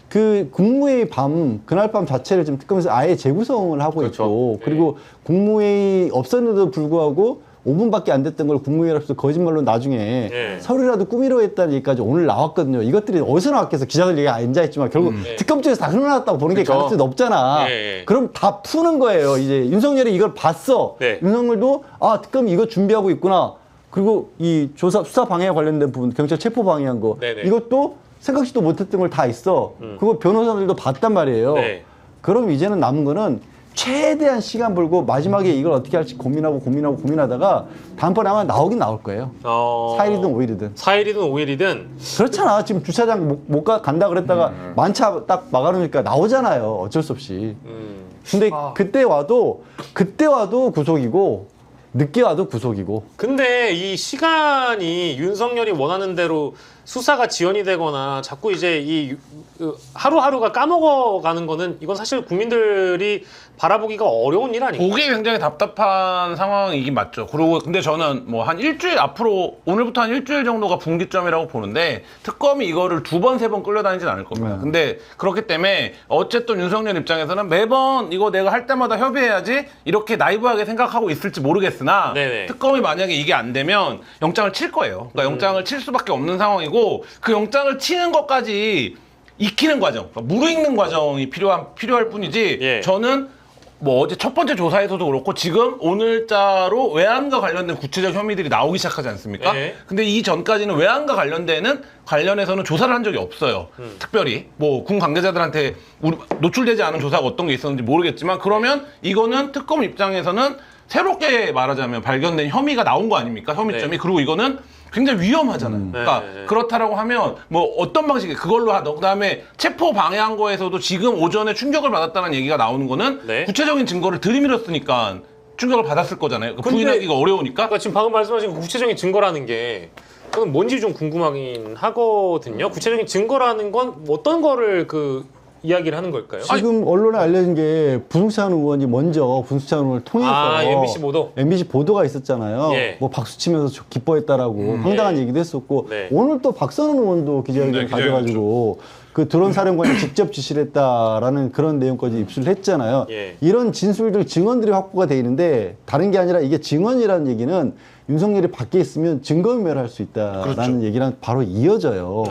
그 국무회의 밤 그날 밤 자체를 지금 특검에서 아예 재구성을 하고 그렇죠. 있고 그리고 국무회의 없었는데도 불구하고 5분밖에 안 됐던 걸 국무회의로서 거짓말로 나중에 네. 서류라도 꾸미려 했다는 얘기까지 오늘 나왔거든요. 이것들이 어디서 나왔겠어? 기자들 얘기 앉아있지만 결국 특검 쪽에서 다 흘러나왔다고 보는 게 그렇죠. 가능성이 높잖아. 네. 그럼 다 푸는 거예요. 이제 윤석열이 이걸 봤어. 네. 윤석열도 아 특검이 이거 준비하고 있구나. 그리고 이 수사 방해와 관련된 부분, 경찰 체포 방해한 거 네네. 이것도 생각지도 못했던 걸 다 있어. 그거 변호사들도 봤단 말이에요. 네. 그럼 이제는 남은 거는 최대한 시간 벌고 마지막에 이걸 어떻게 할지 고민하다가 다음번에 아마 나오긴 나올 거예요. 4일이든 5일이든. 4일이든 5일이든 그렇잖아. 지금 주차장 못 간다 그랬다가 만차 딱 막아놓으니까 나오잖아요. 어쩔 수 없이. 근데 그때 와도 구속이고 늦게 와도 구속이고. 근데 이 시간이 윤석열이 원하는 대로 수사가 지연이 되거나 자꾸 이제 이 하루하루가 까먹어가는 거는 이건 사실 국민들이 바라보기가 어려운 일 아닌가요? 보기 굉장히 답답한 상황이긴 맞죠. 그리고 근데 저는 뭐 한 일주일 앞으로 오늘부터 한 일주일 정도가 분기점이라고 보는데 특검이 이거를 2번, 3번 끌려다니진 않을 겁니다. 근데 그렇기 때문에 어쨌든 윤석열 입장에서는 매번 이거 내가 할 때마다 협의해야지 이렇게 나이브하게 생각하고 있을지 모르겠으나 네네. 특검이 만약에 이게 안 되면 영장을 칠 거예요. 그러니까 영장을 칠 수밖에 없는 상황이고 그 영장을 치는 것까지 익히는 과정, 그러니까 무르익는 과정이 필요할 뿐이지 예. 저는 뭐 어제 첫 번째 조사에서도 그렇고 지금 오늘자로 외환과 관련된 구체적 혐의들이 나오기 시작하지 않습니까? 네. 근데 이 전까지는 외환과 관련해서는 조사를 한 적이 없어요. 특별히 뭐 군 관계자들한테 노출되지 않은 조사가 어떤 게 있었는지 모르겠지만 그러면 이거는 특검 입장에서는 새롭게 말하자면 발견된 혐의가 나온 거 아닙니까? 혐의점이. 네. 그리고 이거는 굉장히 위험하잖아요. 그러니까 네. 그렇다라고 하면 뭐 어떤 방식이 그걸로 하든 그다음에 체포 방해한 거에서도 지금 오전에 충격을 받았다는 얘기가 나오는 거는 네. 구체적인 증거를 들이밀었으니까 충격을 받았을 거잖아요. 근데- 부인하기가 어려우니까. 그러니까 지금 방금 말씀하신 그 구체적인 증거라는 게 그건 뭔지 좀 궁금하긴 하거든요. 구체적인 증거라는 건 어떤 거를 이야기를 하는 걸까요? 지금 언론에 알려진 게 부승찬 의원이 먼저 부승찬 의원을 통해서 MBC 보도? MBC 보도가 있었잖아요. 예. 뭐 박수 치면서 기뻐했다라고 황당한 예. 얘기도 했었고 네. 오늘 또 박선원 의원도 기자회견 네, 가져가지고 그 드론 사령관이 직접 지시를 했다라는 그런 내용까지 입수를 했잖아요. 예. 이런 진술들 증언들이 확보가 돼 있는데 다른 게 아니라 이게 증언이라는 얘기는 윤석열이 밖에 있으면 증거인멸할 수 있다라는 얘기랑 바로 이어져요.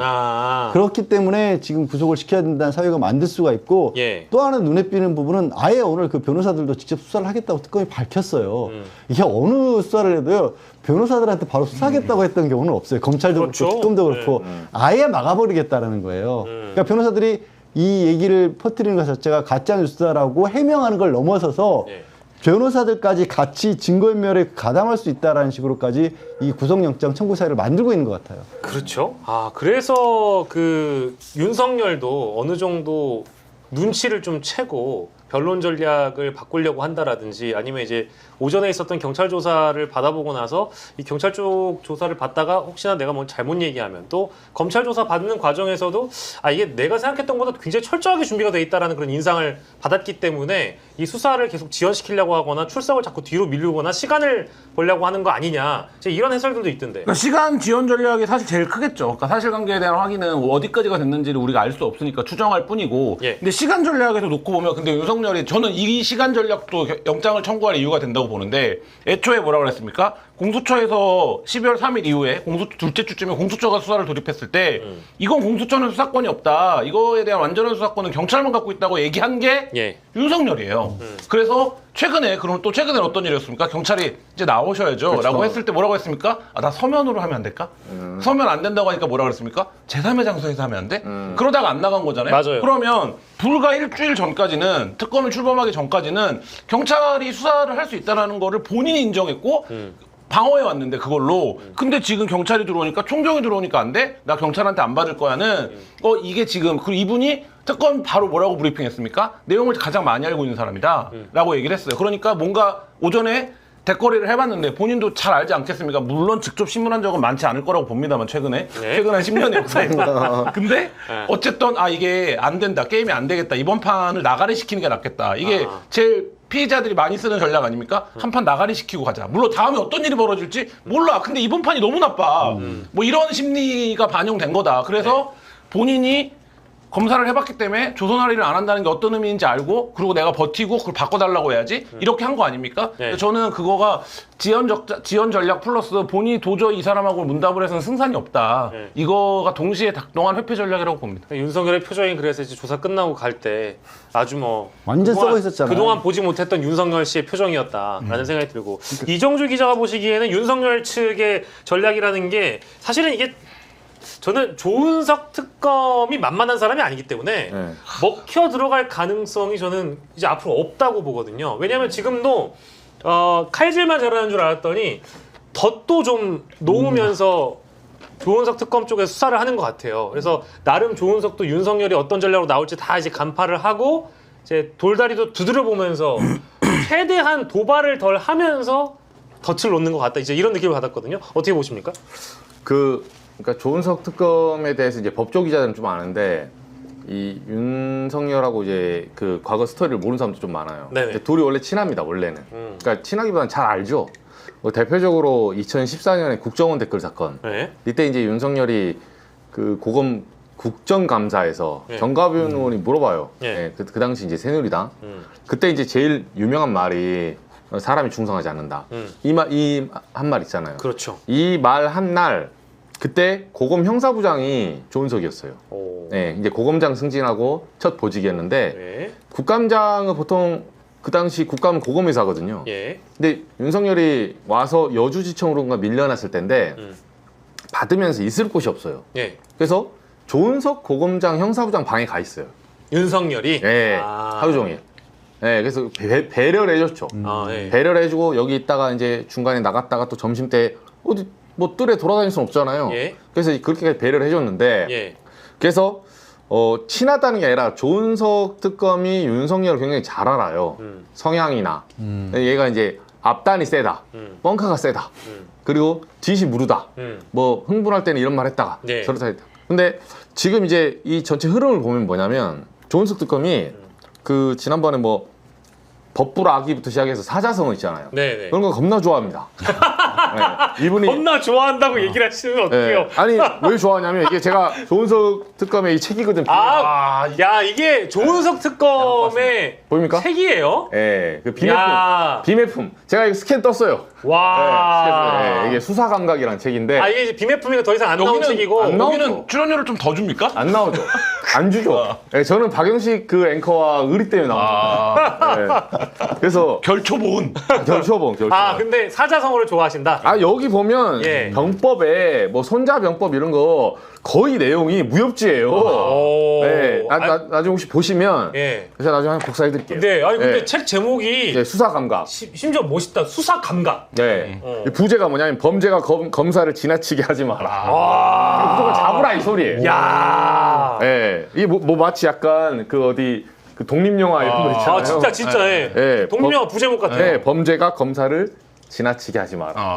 그렇기 때문에 지금 구속을 시켜야 된다는 사유가 만들 수가 있고 예. 또 하나 눈에 띄는 부분은 아예 오늘 그 변호사들도 직접 수사를 하겠다고 특검이 밝혔어요. 이게 어느 수사를 해도요 변호사들한테 바로 수사하겠다고 했던 경우는 없어요. 검찰도 그렇죠. 그렇고 특검도 그렇고 아예 막아버리겠다는 거예요. 그러니까 변호사들이 이 얘기를 퍼뜨리는 것 자체가 가짜 뉴스다라고 해명하는 걸 넘어서서 예. 변호사들까지 같이 증거인멸에 가담할 수 있다라는 식으로까지 이 구속영장 청구 사유를 만들고 있는 것 같아요. 그렇죠. 그래서 윤석열도 어느 정도 눈치를 좀 채고 변론 전략을 바꾸려고 한다라든지 아니면 이제 오전에 있었던 경찰 조사를 받아보고 나서 이 경찰 쪽 조사를 받다가 혹시나 내가 뭐 잘못 얘기하면 또 검찰 조사 받는 과정에서도 이게 내가 생각했던 것보다 굉장히 철저하게 준비가 돼 있다라는 그런 인상을 받았기 때문에 이 수사를 계속 지연시키려고 하거나 출석을 자꾸 뒤로 미루거나 시간을 벌려고 하는 거 아니냐 이런 해설들도 있던데. 그러니까 시간 지연 전략이 사실 제일 크겠죠. 그러니까 사실관계에 대한 확인은 어디까지가 됐는지를 우리가 알 수 없으니까 추정할 뿐이고. 예. 근데 시간 전략에서 놓고 보면 근데 윤석열이 저는 이 시간 전략도 영장을 청구할 이유가 된다고 보는데 애초에 뭐라고 그랬습니까? 공수처에서 12월 3일 이후에 공수처 둘째 주쯤에 공수처가 수사를 돌입했을 때 이건 공수처는 수사권이 없다. 이거에 대한 완전한 수사권은 경찰만 갖고 있다고 얘기한 게 예. 윤석열이에요. 그래서 최근에 어떤 일이었습니까? 경찰이 이제 나오셔야죠. 그렇죠. 라고 했을 때 뭐라고 했습니까? 나 서면으로 하면 안 될까? 서면 안 된다고 하니까 뭐라고 그랬습니까? 제3의 장소에서 하면 안 돼? 그러다가 안 나간 거잖아요. 맞아요. 그러면 불과 일주일 전까지는 특검이 출범하기 전까지는 경찰이 수사를 할 수 있다는 거를 본인이 인정했고 방어해 왔는데 그걸로 근데 지금 경찰이 들어오니까 총경이 들어오니까 안 돼? 나 경찰한테 안 받을 거야는 이게 지금 그리고 이분이 특검 바로 뭐라고 브리핑했습니까? 내용을 가장 많이 알고 있는 사람이다 라고 얘기를 했어요. 그러니까 뭔가 오전에 대거리를 해봤는데 본인도 잘 알지 않겠습니까? 물론 직접 신문한 적은 많지 않을 거라고 봅니다만 최근에 최근 한 10년의 역사에서 근데 어쨌든 이게 안 된다 게임이 안 되겠다 이번 판을 나가리 시키는 게 낫겠다 이게 제일 피해자들이 많이 쓰는 전략 아닙니까? 한 판 나가리 시키고 가자. 물론 다음에 어떤 일이 벌어질지 몰라. 근데 이번 판이 너무 나빠. 뭐 이런 심리가 반영된 거다. 그래서 본인이 검사를 해봤기 때문에 조선아리를 안 한다는 게 어떤 의미인지 알고 그리고 내가 버티고 그걸 바꿔달라고 해야지 이렇게 한 거 아닙니까? 네. 저는 그거가 지연 전략 플러스 본인이 도저히 이 사람하고 문답을 해서는 승산이 없다. 네. 이거가 동시에 작동한 회피 전략이라고 봅니다. 윤석열의 표정이 그래서 이제 조사 끝나고 갈 때 아주 뭐 완전 그동안- 썩어 있었잖아요. 그동안 보지 못했던 윤석열 씨의 표정이었다라는 생각이 들고 이정주 기자가 보시기에는 윤석열 측의 전략이라는 게 사실은 이게 저는 조은석 특검이 만만한 사람이 아니기 때문에 네. 먹혀 들어갈 가능성이 저는 이제 앞으로 없다고 보거든요. 왜냐하면 지금도 칼질만 잘하는 줄 알았더니 덫도 좀 놓으면서 조은석 특검 쪽에 수사를 하는 것 같아요. 그래서 나름 조은석도 윤석열이 어떤 전략으로 나올지 다 이제 간파를 하고 이제 돌다리도 두드려 보면서 최대한 도발을 덜 하면서 덫을 놓는 것 같다. 이제 이런 느낌을 받았거든요. 어떻게 보십니까? 그러니까 조은석 특검에 대해서 이제 법조 기자들은 좀 아는데 이 윤석열하고 이제 그 과거 스토리를 모르는 사람도 좀 많아요. 네네. 근데 둘이 원래 친합니다, 원래는. 그러니까 친하기보다는 잘 알죠. 대표적으로 2014년에 국정원 댓글 사건. 네. 이때 이제 윤석열이 그 고검 국정감사에서 네. 정가변 의원이 물어봐요. 네. 그 당시 이제 새누리당. 그때 이제 제일 유명한 말이 사람이 충성하지 않는다. 이 한 말 있잖아요. 그렇죠. 이 말 한 날 그때 고검 형사부장이 조은석이었어요. 오. 네, 이제 고검장 승진하고 첫 보직이었는데 네. 국감장은 보통 그 당시 국감은 고검의사거든요. 예. 근데 윤석열이 와서 여주지청으로가 밀려났을 때인데 받으면서 있을 곳이 없어요. 예. 그래서 조은석 고검장 형사부장 방에 가 있어요. 윤석열이. 네, 아. 하루 종일. 네, 그래서 배려를 해줬죠. 아, 예. 배려를 해주고 여기 있다가 이제 중간에 나갔다가 또 점심 때 어디 뭐 뜰에 돌아다닐 수는 없잖아요. 예. 그래서 그렇게 배려를 해줬는데 예. 그래서 친하다는 게 아니라 조은석 특검이 윤석열을 굉장히 잘 알아요. 성향이나 얘가 이제 앞단이 세다, 뻥카가 세다, 그리고 뒤시 무르다. 뭐 흥분할 때는 이런 말 했다가 네. 저렇다 했다. 근데 지금 이제 이 전체 흐름을 보면 뭐냐면 조은석 특검이 그 지난번에 뭐 법불아기부터 시작해서 사자성어 있잖아요. 네네. 그런 거 겁나 좋아합니다. 네. 이분이 겁나 좋아한다고 얘기를 하시면 어떡해요? 네. 아니 왜 좋아하냐면 이게 제가 조은석 특검의 이 책이거든. 야 이게 조은석 특검의 보입니까? 책이에요? 예, 그 야. 비매품. 제가 이거 스캔 떴어요. 와. 네, 이게 수사 감각이라는 책인데 아 이게 이제 비매품이가 더 이상 안 나온 책이고. 안 나오죠. 여기는 출연료를 좀 더 줍니까? 안 나오죠. 안 주죠. 예, 저는 박영식 그 앵커와 의리 때문에 나옵니다. 예. 그래서 결초본. 결초봉. 아 근데 사자성어를 좋아하신다. 아 여기 보면 예. 병법에 뭐 손자병법 이런 거 거의 내용이 무협지예요. 오. 네, 나중에 혹시 보시면 예. 제가 나중에 한번 복사해드릴게요. 네. 아니 근데 네. 책 제목이 네, 수사 감각. 심지어 멋있다. 수사 감각. 네. 이 부제가 뭐냐면 범죄가 검사를 지나치게 하지 마라. 와. 무조건 잡으라 이 소리예요. 야. 네. 이게 뭐 마치 약간 그 어디 그 독립영화 이런 거 있잖아요. 아 진짜 예. 네. 독립영화 부제목 같아요. 네, 범죄가 검사를 지나치게 하지 마라.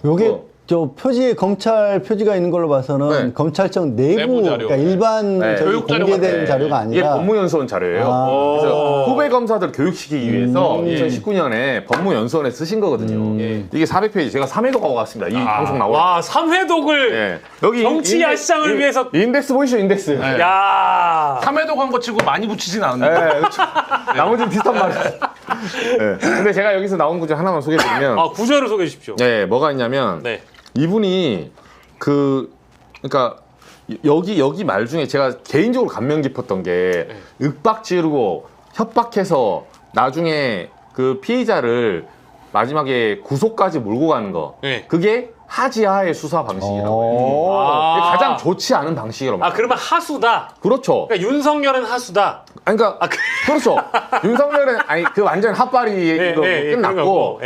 요게 저 표지에 검찰 표지가 있는 걸로 봐서는 네. 검찰청 내부, 내부 자료. 그러니까 일반 네. 저기 교육 자료 공개된 네. 자료가 이게 아니라 법무연수원 자료예요. 아. 그래서 후배 검사들 교육시키기 위해서 2019년에 법무연수원에 쓰신 거거든요. 이게 400페이지. 제가 3회도 가고 갔습니다. 이 방송 나올 때. 와 삼회독을 네. 여기 정치 야시장을 위해서. 인덱스 보이시죠? 인덱스. 네. 야. 3회도 간 거 치고 많이 붙이진 않았는데. 그렇죠. 나머지는 비슷한 말이에요. 네. 근데 제가 여기서 나온 구 중 하나만 소개해드리면 아 구조를 소개해 주십시오. 네, 뭐가 있냐면 네. 이분이 그러니까 여기 말 중에 제가 개인적으로 감명 깊었던 게 윽박 지르고 협박해서 나중에 그 피의자를 마지막에 구속까지 몰고 가는 거. 네. 그게 하지하의 수사 방식이라고 해요. 이게 가장 좋지 않은 방식이라고 아, 그러면 하수다. 그렇죠. 그러니까 윤석열은 하수다. 아니, 그러니까 그렇죠. 윤석열은 아니 그 완전 핫바리 이거 끝났고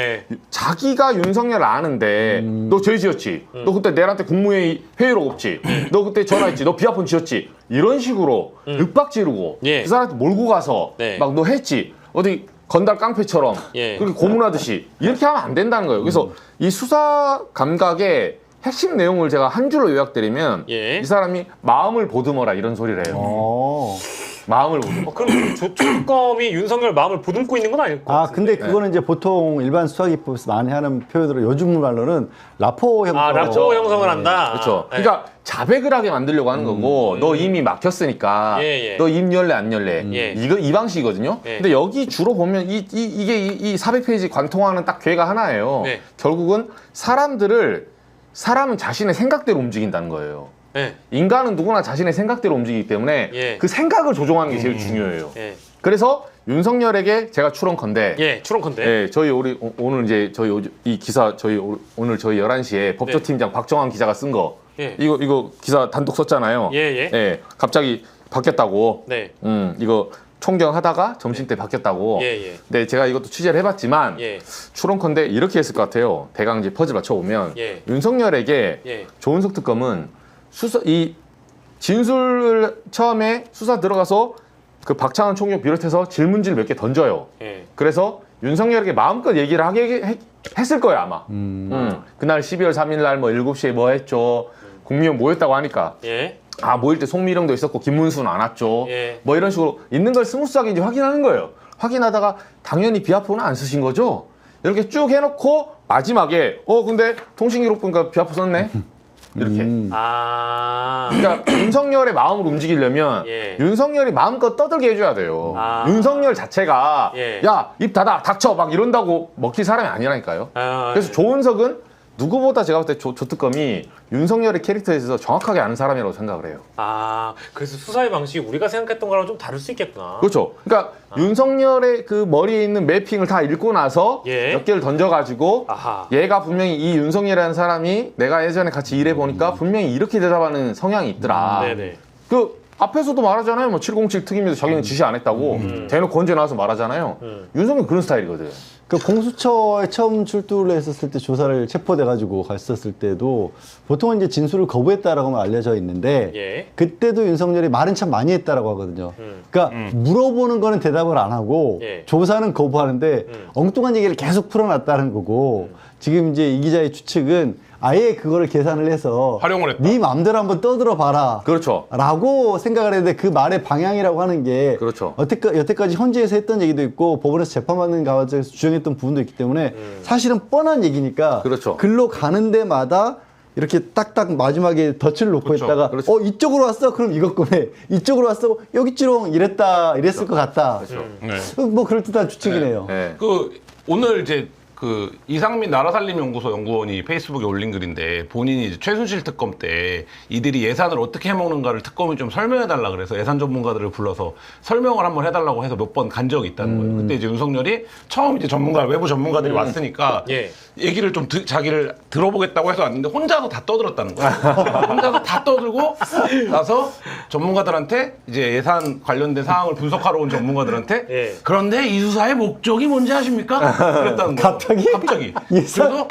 자기가 윤석열을 아는데 너 죄 지었지. 너 그때 내한테 국무회의 회의록 없지. 너 그때 전화했지. 너 비아폰 지었지. 이런 식으로 윽박 지르고 그 사람한테 몰고 가서 막 너 했지. 어디 건달 깡패처럼 그렇게 고문하듯이 이렇게 하면 안 된다는 거예요. 그래서 이 수사 감각의 핵심 내용을 제가 한 줄로 요약드리면 이 사람이 마음을 보듬어라 이런 소리를 해요. 마음을 보듬어. 그럼 조특검이 윤석열 마음을 보듬고 있는 건 아닐 것 같은데. 근데 그거는 이제 보통 일반 수사기법에서 많이 하는 표현으로 요즘 말로는 라포 형성. 라포 형성을 한다. 그렇죠. 그러니까 자백을 하게 만들려고 하는 거고 너 이미 막혔으니까 너 입 열래 안 열래 이 방식이거든요. 근데 여기 주로 보면 이게 이 400페이지 관통하는 딱 괴가 하나예요. 결국은 사람은 자신의 생각대로 움직인다는 거예요. 인간은 누구나 자신의 생각대로 움직이기 때문에 그 생각을 조종하는 게 제일 중요해요. 그래서 윤석열에게 제가 추론컨대. 추론컨대. 저희 오늘 이제 이 기사 오늘 저희 11시에 법조팀장 박정환 기자가 쓴 거. 이거 기사 단독 썼잖아요. 갑자기 바뀌었다고. 이거 총경하다가 점심 때 바뀌었다고. 네, 제가 이것도 취재를 해봤지만 추론컨대 이렇게 했을 것 같아요. 대강 이제 퍼즐 맞춰보면 윤석열에게 조은석 특검은 이 진술을 처음에 수사 들어가서 그 박창환 총장 비롯해서 질문지를 몇 개 던져요. 그래서 윤석열에게 마음껏 얘기를 하게 했을 거예요 아마. 그날 12월 3일 날 뭐 7시에 뭐 했죠. 국민의원 모였다고 하니까. 모일 때 송미령도 있었고 김문수는 안 왔죠. 뭐 이런 식으로 있는 걸 스무스하게 이제 확인하는 거예요. 확인하다가 당연히 비아폰은 안 쓰신 거죠. 이렇게 쭉 해놓고 마지막에 근데 통신기록 보니까 비아폰 썼네. 이렇게. 그러니까 윤석열의 마음을 움직이려면 윤석열이 마음껏 떠들게 해줘야 돼요. 윤석열 자체가 야, 입 닫아, 닥쳐 막 이런다고 먹힐 사람이 아니라니까요. 그래서 조은석은 누구보다 제가 볼 때 조특검이 윤석열의 캐릭터에 있어서 정확하게 아는 사람이라고 생각을 해요. 그래서 수사의 방식이 우리가 생각했던 거랑 좀 다를 수 있겠구나. 그렇죠. 그러니까 윤석열의 그 머리에 있는 매핑을 다 읽고 나서 몇 개를 던져가지고 얘가 분명히 이 윤석열이라는 사람이 내가 예전에 같이 일해보니까 분명히 이렇게 대답하는 성향이 있더라. 그 앞에서도 말하잖아요. 뭐 707 특임에도 자기는 지시 안 했다고 대놓고 언제 나와서 말하잖아요. 윤석열 그런 스타일이거든. 그 공수처에 처음 출두를 했었을 때 조사를 체포돼가지고 갔었을 때도 보통은 이제 진술을 거부했다라고만 알려져 있는데 그때도 윤석열이 말은 참 많이 했다라고 하거든요. 그러니까 물어보는 거는 대답을 안 하고 조사는 거부하는데 엉뚱한 얘기를 계속 풀어놨다는 거고 지금 이제 이 기자의 추측은 아예 그거를 계산을 해서 활용을 했다. 네 마음대로 한번 떠들어 봐라. 그렇죠. 라고 생각을 했는데 그 말의 방향이라고 하는 게 그렇죠. 여태까지 헌재에서 했던 얘기도 있고 법원에서 재판받는 과정에서 주장했던 부분도 있기 때문에 사실은 뻔한 얘기니까 그렇죠. 글로 가는 데마다 이렇게 딱딱 마지막에 덫을 놓고 했다가 이쪽으로 왔어? 그럼 이것 꺼내. 이쪽으로 왔어? 여기 찌롱 이랬을 것 같다. 뭐 그럴듯한 추측이네요. 오늘 이제 이상민 나라살림연구소 연구원이 페이스북에 올린 글인데 본인이 이제 최순실 특검 때 이들이 예산을 어떻게 해먹는가를 특검이 좀 설명해달라 그래서 예산 전문가들을 불러서 설명을 한번 해달라고 해서 몇 번 간 적이 있다는 거예요. 그때 이제 윤석열이 처음 이제 외부 전문가들이 왔으니까 얘기를 좀 자기를 들어보겠다고 해서 왔는데 혼자서 다 떠들었다는 거예요. 혼자서 다 떠들고 나서 전문가들한테 이제 예산 관련된 사항을 분석하러 온 전문가들한테 그런데 이 수사의 목적이 뭔지 아십니까? 그랬다는 거예요. 갑자기. 그래서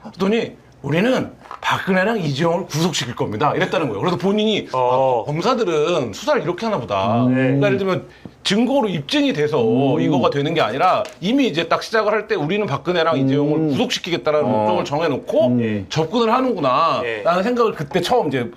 그랬더니 우리는 박근혜랑 이재용을 구속시킬 겁니다. 이랬다는 거예요. 그래서 본인이 검사들은 수사를 이렇게 하나 보다. 그러니까 예를 들면 증거로 입증이 돼서 이거가 되는 게 아니라 이미 이제 딱 시작을 할 때 우리는 박근혜랑 이재용을 구속시키겠다라는 목적을 정해놓고 접근을 하는구나 라는 생각을 그때 처음 이제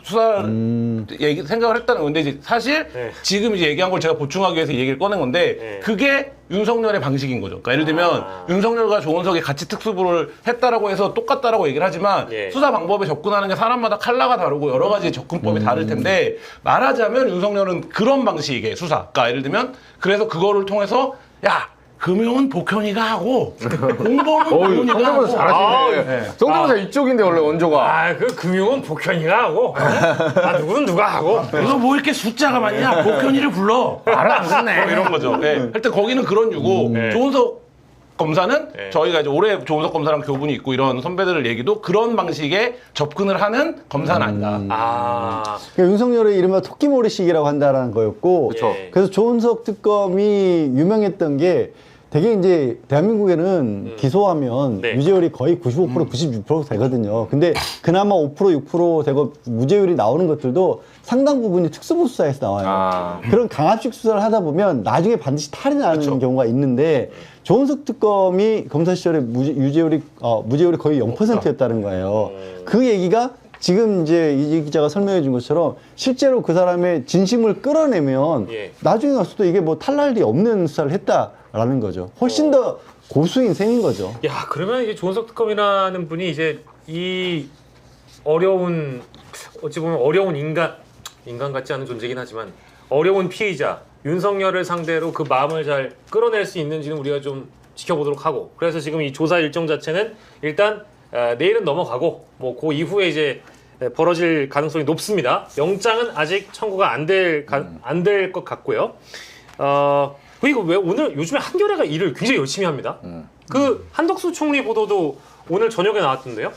생각을 했다는 건데 이제 사실 지금 이제 얘기한 걸 제가 보충하기 위해서 이 얘기를 꺼낸 건데 그게 윤석열의 방식인 거죠. 그러니까 예를 들면 윤석열과 조은석이 같이 특수부를 했다라고 해서 똑같다라고 얘기를 하지만 수사 방법에 접근하는 게 사람마다 컬러가 다르고 여러 가지 접근법이 다를 텐데 말하자면 윤석열은 그런 방식의 수사. 그러니까 예를 들면 그래서 그거를 통해서 금융은 복현이가 하고 공범은 복현이가 하고. 잘하시네. 성대모사 이쪽인데 원래 원조가. 그 금융은 복현이가 하고 누구는 누가 하고. 그래서 뭐 이렇게 숫자가 많냐? 복현이를 불러. 알아 안 듣네. 이런 거죠. 하여튼 거기는 그런 유고 조은석 검사는 네. 저희가 이제 올해 조은석 검사랑 교분이 있고 이런 선배들 얘기도 그런 방식의 접근을 하는 검사는 아니다. 아, 그러니까 윤석열의 이른바 토끼머리식이라고 한다라는 거였고, 그쵸. 예. 그래서 조은석 특검이 유명했던 게 되게 이제 대한민국에는 기소하면 네. 유죄율이 거의 95% 96% 되거든요. 근데 그나마 5% 6% 되고 무죄율이 나오는 것들도 상당 부분이 특수부수사에서 나와요. 아. 그런 강압식 수사를 하다 보면 나중에 반드시 탈이 나는 경우가 있는데 조은석 특검이 검사 시절에 무죄율이 거의 0%였다는 거예요. 그 얘기가 지금 이제 이 기자가 설명해 준 것처럼 실제로 그 사람의 진심을 끌어내면 예. 나중에 가서도 이게 뭐 탈날 리 없는 수사를 했다라는 거죠. 훨씬 더 고수인 셈인 거죠. 야, 그러면 이제 조은석 특검이라는 분이 이제 이 어려운, 어찌 보면 어려운 인간 같지 않은 존재긴 하지만 어려운 피의자 윤석열을 상대로 그 마음을 잘 끌어낼 수 있는지는 우리가 좀 지켜보도록 하고, 그래서 지금 이 조사 일정 자체는 일단 내일은 넘어가고 뭐 그 이후에 이제 벌어질 가능성이 높습니다. 영장은 아직 청구가 안 될 것 같고요. 그리고 왜 오늘 요즘에 한겨레가 일을 굉장히 열심히 합니다. 그 한덕수 총리 보도도 오늘 저녁에 나왔던데요.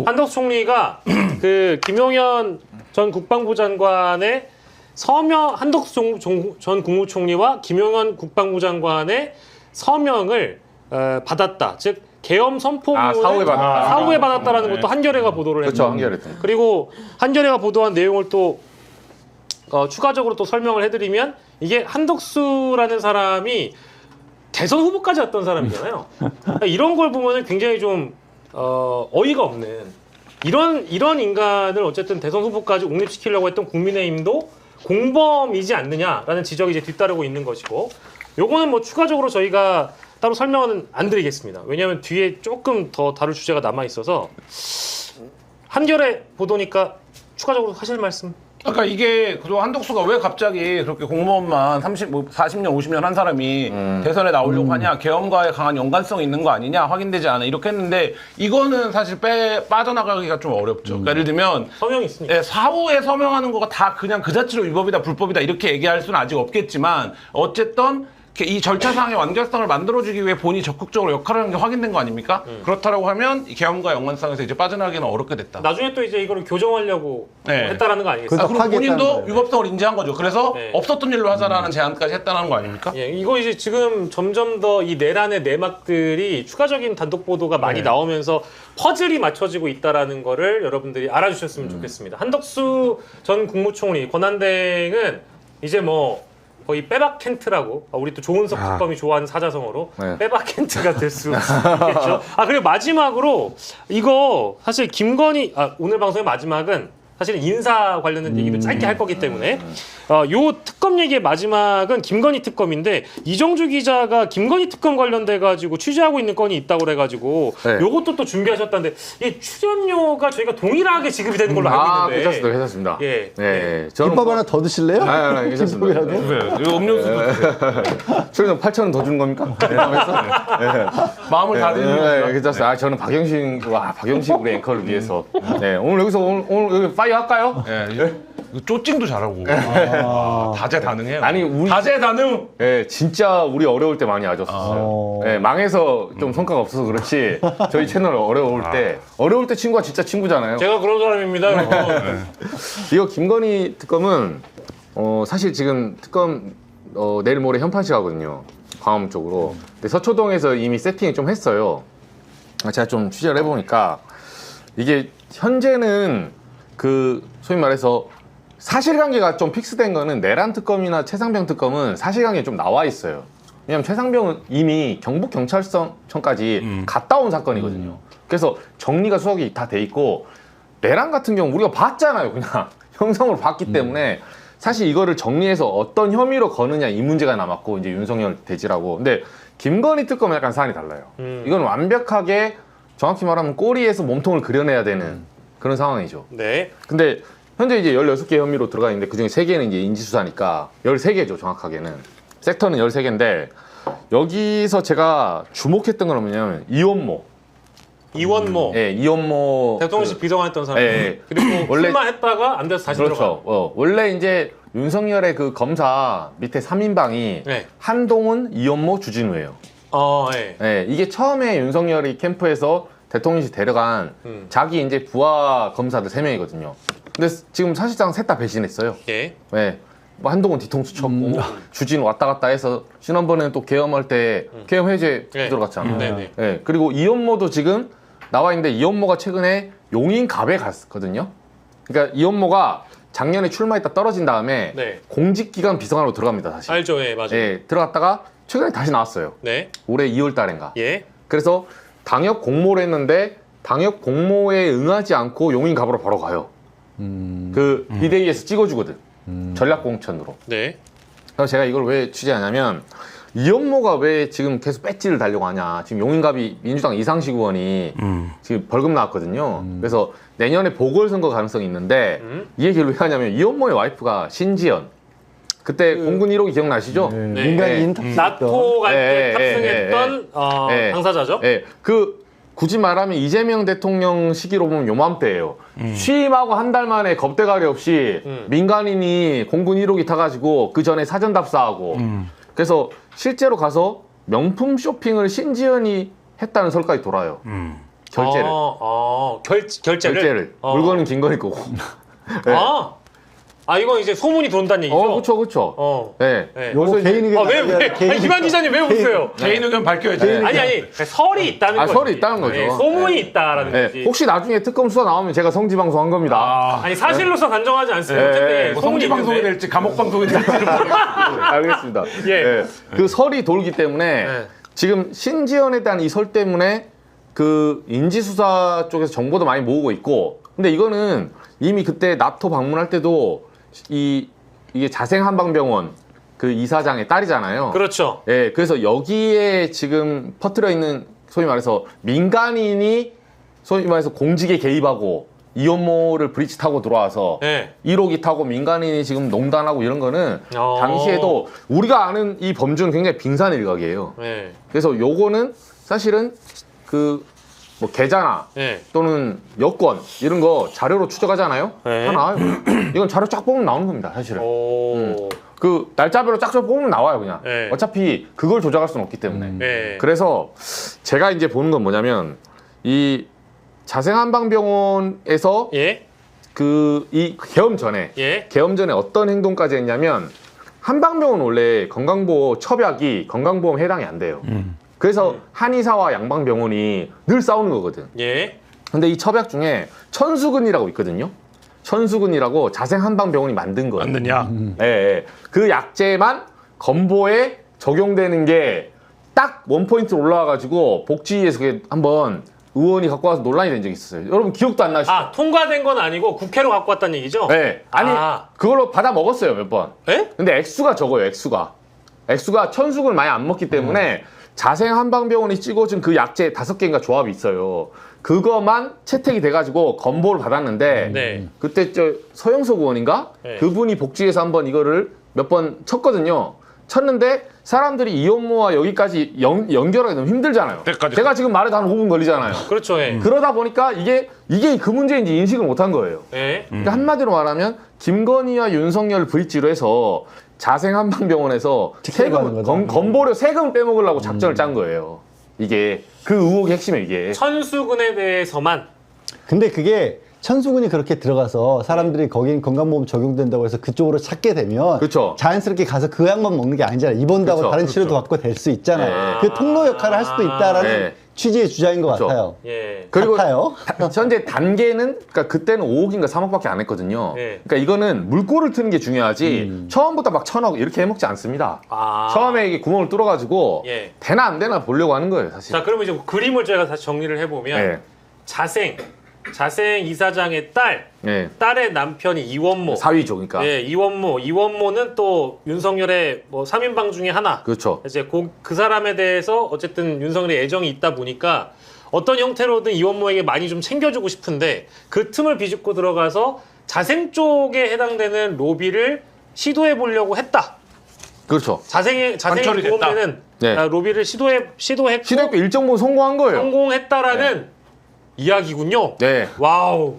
한덕수 총리가 그 김용현 전 국방부 장관의 서명, 한덕수 전 국무총리와 김용현 국방부 장관의 서명을 받았다. 즉 계엄 선포문을 사후에 받았다. 사후에 받았다라는 것도 한겨레가 보도를 그렇죠, 했는데, 한겨레. 그리고 한겨레가 보도한 내용을 또 추가적으로 또 설명을 해드리면, 이게 한덕수라는 사람이 대선 후보까지 왔던 사람이잖아요. 이런 걸 보면 굉장히 좀 어이가 없는 이런 인간을 어쨌든 대선 후보까지 옹립시키려고 했던 국민의힘도 공범이지 않느냐라는 지적이 이제 뒤따르고 있는 것이고, 요거는 뭐 추가적으로 저희가 따로 설명은 안 드리겠습니다. 왜냐하면 뒤에 조금 더 다룰 주제가 남아 있어서. 한겨레 보도니까 추가적으로 하실 말씀? 그러니까 이게 그 한덕수가 왜 갑자기 그렇게 공무원만 40년, 50년 한 사람이 대선에 나오려고 하냐, 계엄과의 강한 연관성이 있는 거 아니냐, 확인되지 않아, 이렇게 했는데 이거는 사실 빠져나가기가 좀 어렵죠. 그러니까 예를 들면 서명이 있으니까. 예, 사후에 서명하는 거가 다 그냥 그 자체로 위법이다, 불법이다 이렇게 얘기할 수는 아직 없겠지만, 어쨌든 이 절차상의 완결성을 만들어주기 위해 본인이 적극적으로 역할을 하는 게 확인된 거 아닙니까? 그렇다라고 하면 이 계엄과 연관성에서 이제 빠져나가기는 어렵게 됐다. 나중에 또 이제 이거를 교정하려고 네. 했다라는 거 아니겠어요? 그렇죠. 그리고 파기했다는 본인도 거예요. 위법성을 인지한 거죠. 그래서 네. 없었던 일로 하자라는 제안까지 했다는 거 아닙니까? 예, 이거 이제 지금 점점 더 이 내란의 내막들이 추가적인 단독 보도가 많이 나오면서 퍼즐이 맞춰지고 있다라는 거를 여러분들이 알아주셨으면 좋겠습니다. 한덕수 전 국무총리 권한대행은 이제 뭐 거의 빼박 켄트라고, 우리 또 조은석 특검이 좋아하는 사자성어로 네. 빼박 켄트가 될 수 있겠죠. 그리고 마지막으로 이거 사실 김건희, 오늘 방송의 마지막은 사실 인사 관련된 얘기도 짧게 할 거기 때문에 요 특검 얘기의 마지막은 김건희 특검인데, 이정주 기자가 김건희 특검 관련돼 가지고 취재하고 있는 건이 있다고 그래가지고 네. 요것도 또 준비하셨다는데, 이 출연료가 저희가 동일하게 지급이 되는 걸로 알고 있는데. 괜찮습니다. 예. 네. 저는 김밥 하나 더 드실래요? 괜찮습니다. 김밥이라도? 이 음료수도 출연료 8,000원 더 주는 겁니까? 마음을 다 드리는 겁니다. 괜찮습니다. 저는 박영식 우리 앵커를 위해서. 네, 오늘 여기서 오늘 여기 파이어 할까요? 예, 쪼찡도 잘하고 다재다능해요. 아니, 우리 다재다능. 네, 진짜 우리 어려울 때 많이 와줬었어요. 네, 망해서 좀 성과가 없어서 그렇지 저희 채널 어려울 때 친구가 진짜 친구잖아요. 제가 그런 사람입니다. 여러분. 이거 김건희 특검은 사실 지금 특검 내일 모레 현판식 하거든요. 광화문 쪽으로. 근데 서초동에서 이미 세팅을 좀 했어요. 제가 좀 취재를 해보니까 이게 현재는 그 소위 말해서 사실관계가 좀 픽스된 거는 내란 특검이나 최상병 특검은 사실관계가 좀 나와 있어요. 왜냐면 최상병은 이미 경북경찰청까지 갔다 온 사건이거든요. 그래서 정리가 수석이 다 돼 있고, 내란 같은 경우 우리가 봤잖아요. 그냥 형성으로 봤기 때문에 사실 이거를 정리해서 어떤 혐의로 거느냐 이 문제가 남았고, 이제 윤석열 대지라고. 근데 김건희 특검은 약간 사안이 달라요. 이건 완벽하게 정확히 말하면 꼬리에서 몸통을 그려내야 되는 그런 상황이죠. 네. 근데 현재 이제 16개 혐의로 들어가 있는데 그중에 3개는 이제 인지수사니까 13개죠, 정확하게는. 섹터는 13개인데 여기서 제가 주목했던 건 뭐냐면 이원모. 예, 이원모 대통령실 비서관했던 사람. 예. 그리고 원래- 술만 했다가 안 돼서 다시 들어가. 그렇죠. 원래 이제 윤석열의 그 검사 밑에 3인방이 네. 한동훈, 이원모, 주진우예요. 예. 예, 이게 처음에 윤석열이 캠프에서 대통령실 데려간 자기 이제 부하 검사들 3명이거든요. 근데 지금 사실상 셋 다 배신했어요. 예. 예. 뭐 한동훈 뒤통수 쳤고 주진 왔다 갔다 해서 지난번에는 또 계엄할 때 계엄 해제 네. 들어갔잖아요. 네네. 예. 그리고 이원모도 지금 나와 있는데 이원모가 최근에 용인갑에 갔거든요. 그러니까 이원모가 작년에 출마했다 떨어진 다음에 네. 공직기관 비서관으로 들어갑니다. 다시. 알죠, 예, 맞아요. 예, 들어갔다가 최근에 다시 나왔어요. 네. 올해 2월 달인가. 예. 그래서 당역 공모를 했는데 당역 공모에 응하지 않고 용인갑으로 바로 가요. 그 비대위에서 찍어주거든. 전략공천으로. 네. 그래서 제가 이걸 왜 취재하냐면 이현모가 왜 지금 계속 배지를 달려고 하냐. 지금 용인갑이 민주당 이상식 의원이 지금 벌금 나왔거든요. 그래서 내년에 보궐선거 가능성이 있는데 이 얘기를 왜 하냐면 이현모의 와이프가 신지연. 그때 공군 1호기 기억나시죠? 네. 민간인 나토 갈 때 예, 탑승했던 예. 당사자죠? 예, 그 굳이 말하면 이재명 대통령 시기로 보면 요맘때예요. 취임하고 한 달 만에 겁대가리 없이 민간인이 공군 1호기 타가지고 그 전에 사전 답사하고 그래서 실제로 가서 명품 쇼핑을 신지연이 했다는 설까지 돌아요. 결제를. 결제를? 물건은 김건희 거고. 네. 이건 이제 소문이 돈다는 얘기죠? 그쵸, 그쵸. 네. 네. 요거 개인 의견 왜? 아니, 김한 기자님 왜 웃으세요? 개인 의견 밝혀야지. 아니, 설이 있다는 거지. 설이 있다는 거죠. 네, 소문이 있다라는 네. 거지. 혹시 나중에 특검 수사 나오면 제가 성지방송 한 겁니다. 아니, 사실로서 단정하지 않습니다. 네. 어쨌든 뭐 소문이 성지 방송이 있는데. 될지 감옥 방송이 될지 알겠습니다. 예. 네. 그 설이 돌기 때문에 네. 지금 신지연에 대한 이 설 때문에 그 인지수사 쪽에서 정보도 많이 모으고 있고 근데 이거는 이미 그때 나토 방문할 때도 이게 자생한방병원 그 이사장의 딸이잖아요. 그렇죠. 예, 그래서 여기에 지금 퍼뜨려 있는 소위 말해서 민간인이 소위 말해서 공직에 개입하고 이혼모를 브릿지 타고 들어와서 네. 1호기 타고 민간인이 지금 농단하고 이런 거는 당시에도 우리가 아는 이 범주는 굉장히 빙산 일각이에요. 네. 그래서 요거는 사실은 그 뭐 계좌나 네. 또는 여권 이런 거 자료로 추적하잖아요. 네. 다 나와요. 이건 자료 쫙 보면 나오는 겁니다, 사실은. 오. 그 날짜별로 쫙쫙 보면 나와요, 그냥. 네. 어차피 그걸 조작할 수는 없기 때문에. 네. 그래서 제가 이제 보는 건 뭐냐면 이 자생한방병원에서 예? 이 계엄 전에 예? 계엄 전에 어떤 행동까지 했냐면 한방병원 원래 건강보험 첩약이 건강보험 해당이 안 돼요. 그래서 한의사와 양방병원이 늘 싸우는 거거든. 예? 근데 이 첩약 중에 천수근이라고 있거든요. 천수근이라고 자생한방병원이 만든 거예요. 만든 약. 예, 예. 그 약제만 건보에 적용되는 게 딱 원포인트 올라와가지고 복지위에서 그게 한번 의원이 갖고 와서 논란이 된 적이 있었어요. 여러분 기억도 안 나시죠? 통과된 건 아니고 국회로 갖고 왔다는 얘기죠? 네. 아니 그걸로 받아 먹었어요 몇 번. 예? 근데 액수가 적어요. 액수가 천수근을 많이 안 먹기 때문에 자생한방병원이 찍어준 그 약제 5개인가 조합이 있어요. 그거만 채택이 돼가지고 건보를 받았는데 네. 그때 저 서영석 의원인가? 네. 그분이 복지에서 한번 이거를 몇 번 쳤거든요. 쳤는데 사람들이 이혼모와 여기까지 연결하기 너무 힘들잖아요. 때까지. 제가 지금 말해도 한 5분 걸리잖아요. 그렇죠. 예. 그러다 보니까 이게 그 문제인지 인식을 못한 거예요. 예. 그러니까 한마디로 말하면 김건희와 윤석열 브릿지로 해서 자생한방병원에서 받는 거죠. 건보료 세금을 빼먹으려고 작전을 짠 거예요. 이게 그 의혹의 핵심이에요. 이게. 천수근에 대해서만 근데 그게 천수근이 그렇게 들어가서 사람들이 거긴 건강보험 적용된다고 해서 그쪽으로 찾게 되면 그렇죠. 자연스럽게 가서 그 약만 먹는 게 아니잖아요. 입원도 하고 그렇죠. 다른 치료도 받고 될 수 있잖아요. 네. 그 통로 역할을 할 수도 있다라는 네. 취지의 주장인 것 그렇죠. 같아요. 예. 그리고 같아요. 현재 단계는 그러니까 그때는 5억인가 3억밖에 안 했거든요. 네. 그러니까 이거는 물꼬를 트는 게 중요하지 처음부터 막 1,000억 이렇게 해먹지 않습니다. 처음에 이게 구멍을 뚫어가지고 예. 되나 안 되나 보려고 하는 거예요, 사실. 자, 그러면 이제 그림을 제가 다시 정리를 해보면 네. 자생 이사장의 딸의 남편이 이원모. 사위죠, 그러니까. 예, 이원모는 또 윤석열의 뭐 3인방 중에 하나. 그렇죠. 이제 그 사람에 대해서 어쨌든 윤석열의 애정이 있다 보니까 어떤 형태로든 이원모에게 많이 좀 챙겨주고 싶은데 그 틈을 비집고 들어가서 자생 쪽에 해당되는 로비를 시도해 보려고 했다. 그렇죠. 자생의 관철이 됐다. 보험에는 네. 로비를 시도했고 시대표 일정 부분 성공한 거예요. 성공했다라는 이야기군요. 네. 와우.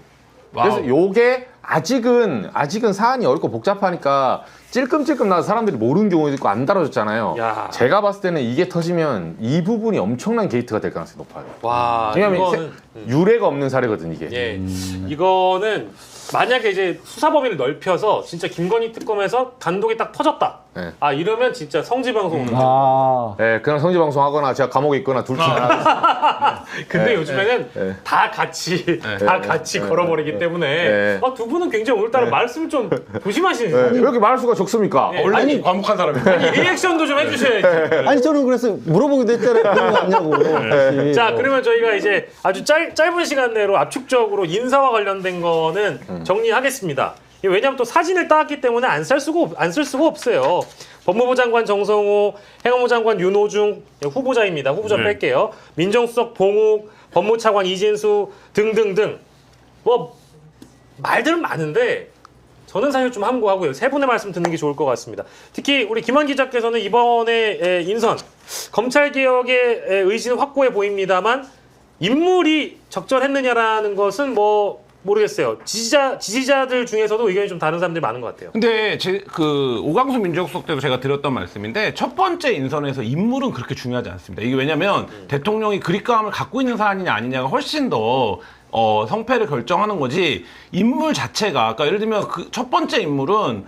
그래서 요게 아직은 사안이 어렵고 복잡하니까 찔끔찔끔 나서 사람들이 모르는 경우도 있고 안 다뤄졌잖아요. 야. 제가 봤을 때는 이게 터지면 이 부분이 엄청난 게이트가 될 가능성이 높아요. 와, 왜냐면 이거는 유례가 없는 사례거든 이게. 예, 이거는 만약에 이제 수사 범위를 넓혀서 진짜 김건희 특검에서 단독이 딱 터졌다. 네. 아 이러면 진짜 성지 방송 오는 거. 아, 네, 그냥 성지 방송하거나 제가 감옥에 있거나 둘 중에 하나. 근데 네. 요즘에는 네. 다 같이 걸어버리기 때문에 네. 두 분은 굉장히 오늘따라 말씀을 좀 조심하시는. 네. 왜 이렇게 말할 수가 적습니까? 네. 원래 아니, 과묵한 사람이에요. 리액션도 좀 해주셔야지. 아니 저는 그래서 물어보기도 했잖아요. 그런 거 아니냐고. 사실. 자, 그러면 저희가 이제 아주 짧은 시간 내로 압축적으로 인사와 관련된 거는 정리하겠습니다. 왜냐하면 또 사진을 따왔기 때문에 안 쓸 수가 없어요. 법무부 장관 정성호, 행안부 장관 윤호중 후보자입니다. 후보자 뺄게요. 민정수석 봉욱, 법무차관 이진수 등등등. 뭐 말들은 많은데 저는 사실 좀 함구하고요. 세 분의 말씀 듣는 게 좋을 것 같습니다. 특히 우리 김한 기자께서는 이번에 인선 검찰개혁의 의지는 확고해 보입니다만 인물이 적절했느냐라는 것은 뭐 모르겠어요. 지지자들 중에서도 의견이 좀 다른 사람들이 많은 것 같아요. 근데 그 오광수 민정수석 때도 제가 드렸던 말씀인데 첫 번째 인선에서 인물은 그렇게 중요하지 않습니다. 이게 왜냐면 대통령이 그립감을 갖고 있는 사안이냐 아니냐가 훨씬 더 성패를 결정하는 거지 인물 자체가 그러니까 예를 들면 그 첫 번째 인물은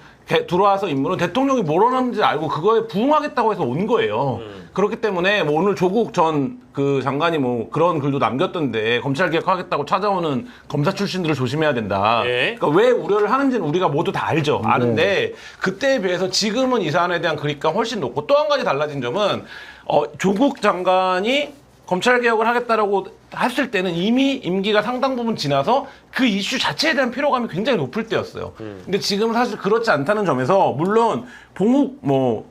들어와서 인물은 대통령이 뭘 원하는지 알고 그거에 부응하겠다고 해서 온 거예요. 그렇기 때문에 뭐 오늘 조국 전 그 장관이 뭐 그런 글도 남겼던데 검찰 개혁하겠다고 찾아오는 검사 출신들을 조심해야 된다. 예. 그러니까 왜 우려를 하는지는 우리가 모두 다 알죠. 아는데 그때에 비해서 지금은 이 사안에 대한 그립감 훨씬 높고 또 한 가지 달라진 점은 조국 장관이 검찰 개혁을 하겠다라고 했을 때는 이미 임기가 상당 부분 지나서 그 이슈 자체에 대한 피로감이 굉장히 높을 때였어요. 근데 지금은 사실 그렇지 않다는 점에서 물론 봉욱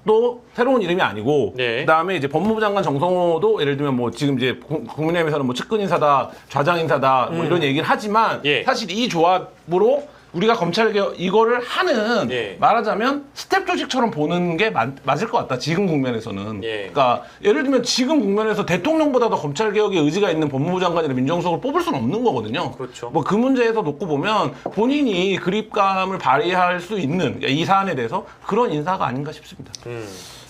또 새로운 이름이 아니고 네. 그다음에 이제 법무부 장관 정성호도 예를 들면 뭐 지금 이제 국민의힘에서는 뭐 측근 인사다, 좌장 인사다 뭐 이런 얘기를 하지만 예. 사실 이 조합으로 우리가 검찰개혁 이거를 하는 예. 말하자면 스텝 조직처럼 보는 게 맞을 것 같다. 지금 국면에서는. 예. 그러니까 예를 들면 지금 국면에서 대통령보다도 검찰개혁에 의지가 있는 법무부 장관이나 민정수석을 뽑을 수는 없는 거거든요. 그렇죠. 뭐 그 문제에서 놓고 보면 본인이 그립감을 발휘할 수 있는 이 사안에 대해서 그런 인사가 아닌가 싶습니다.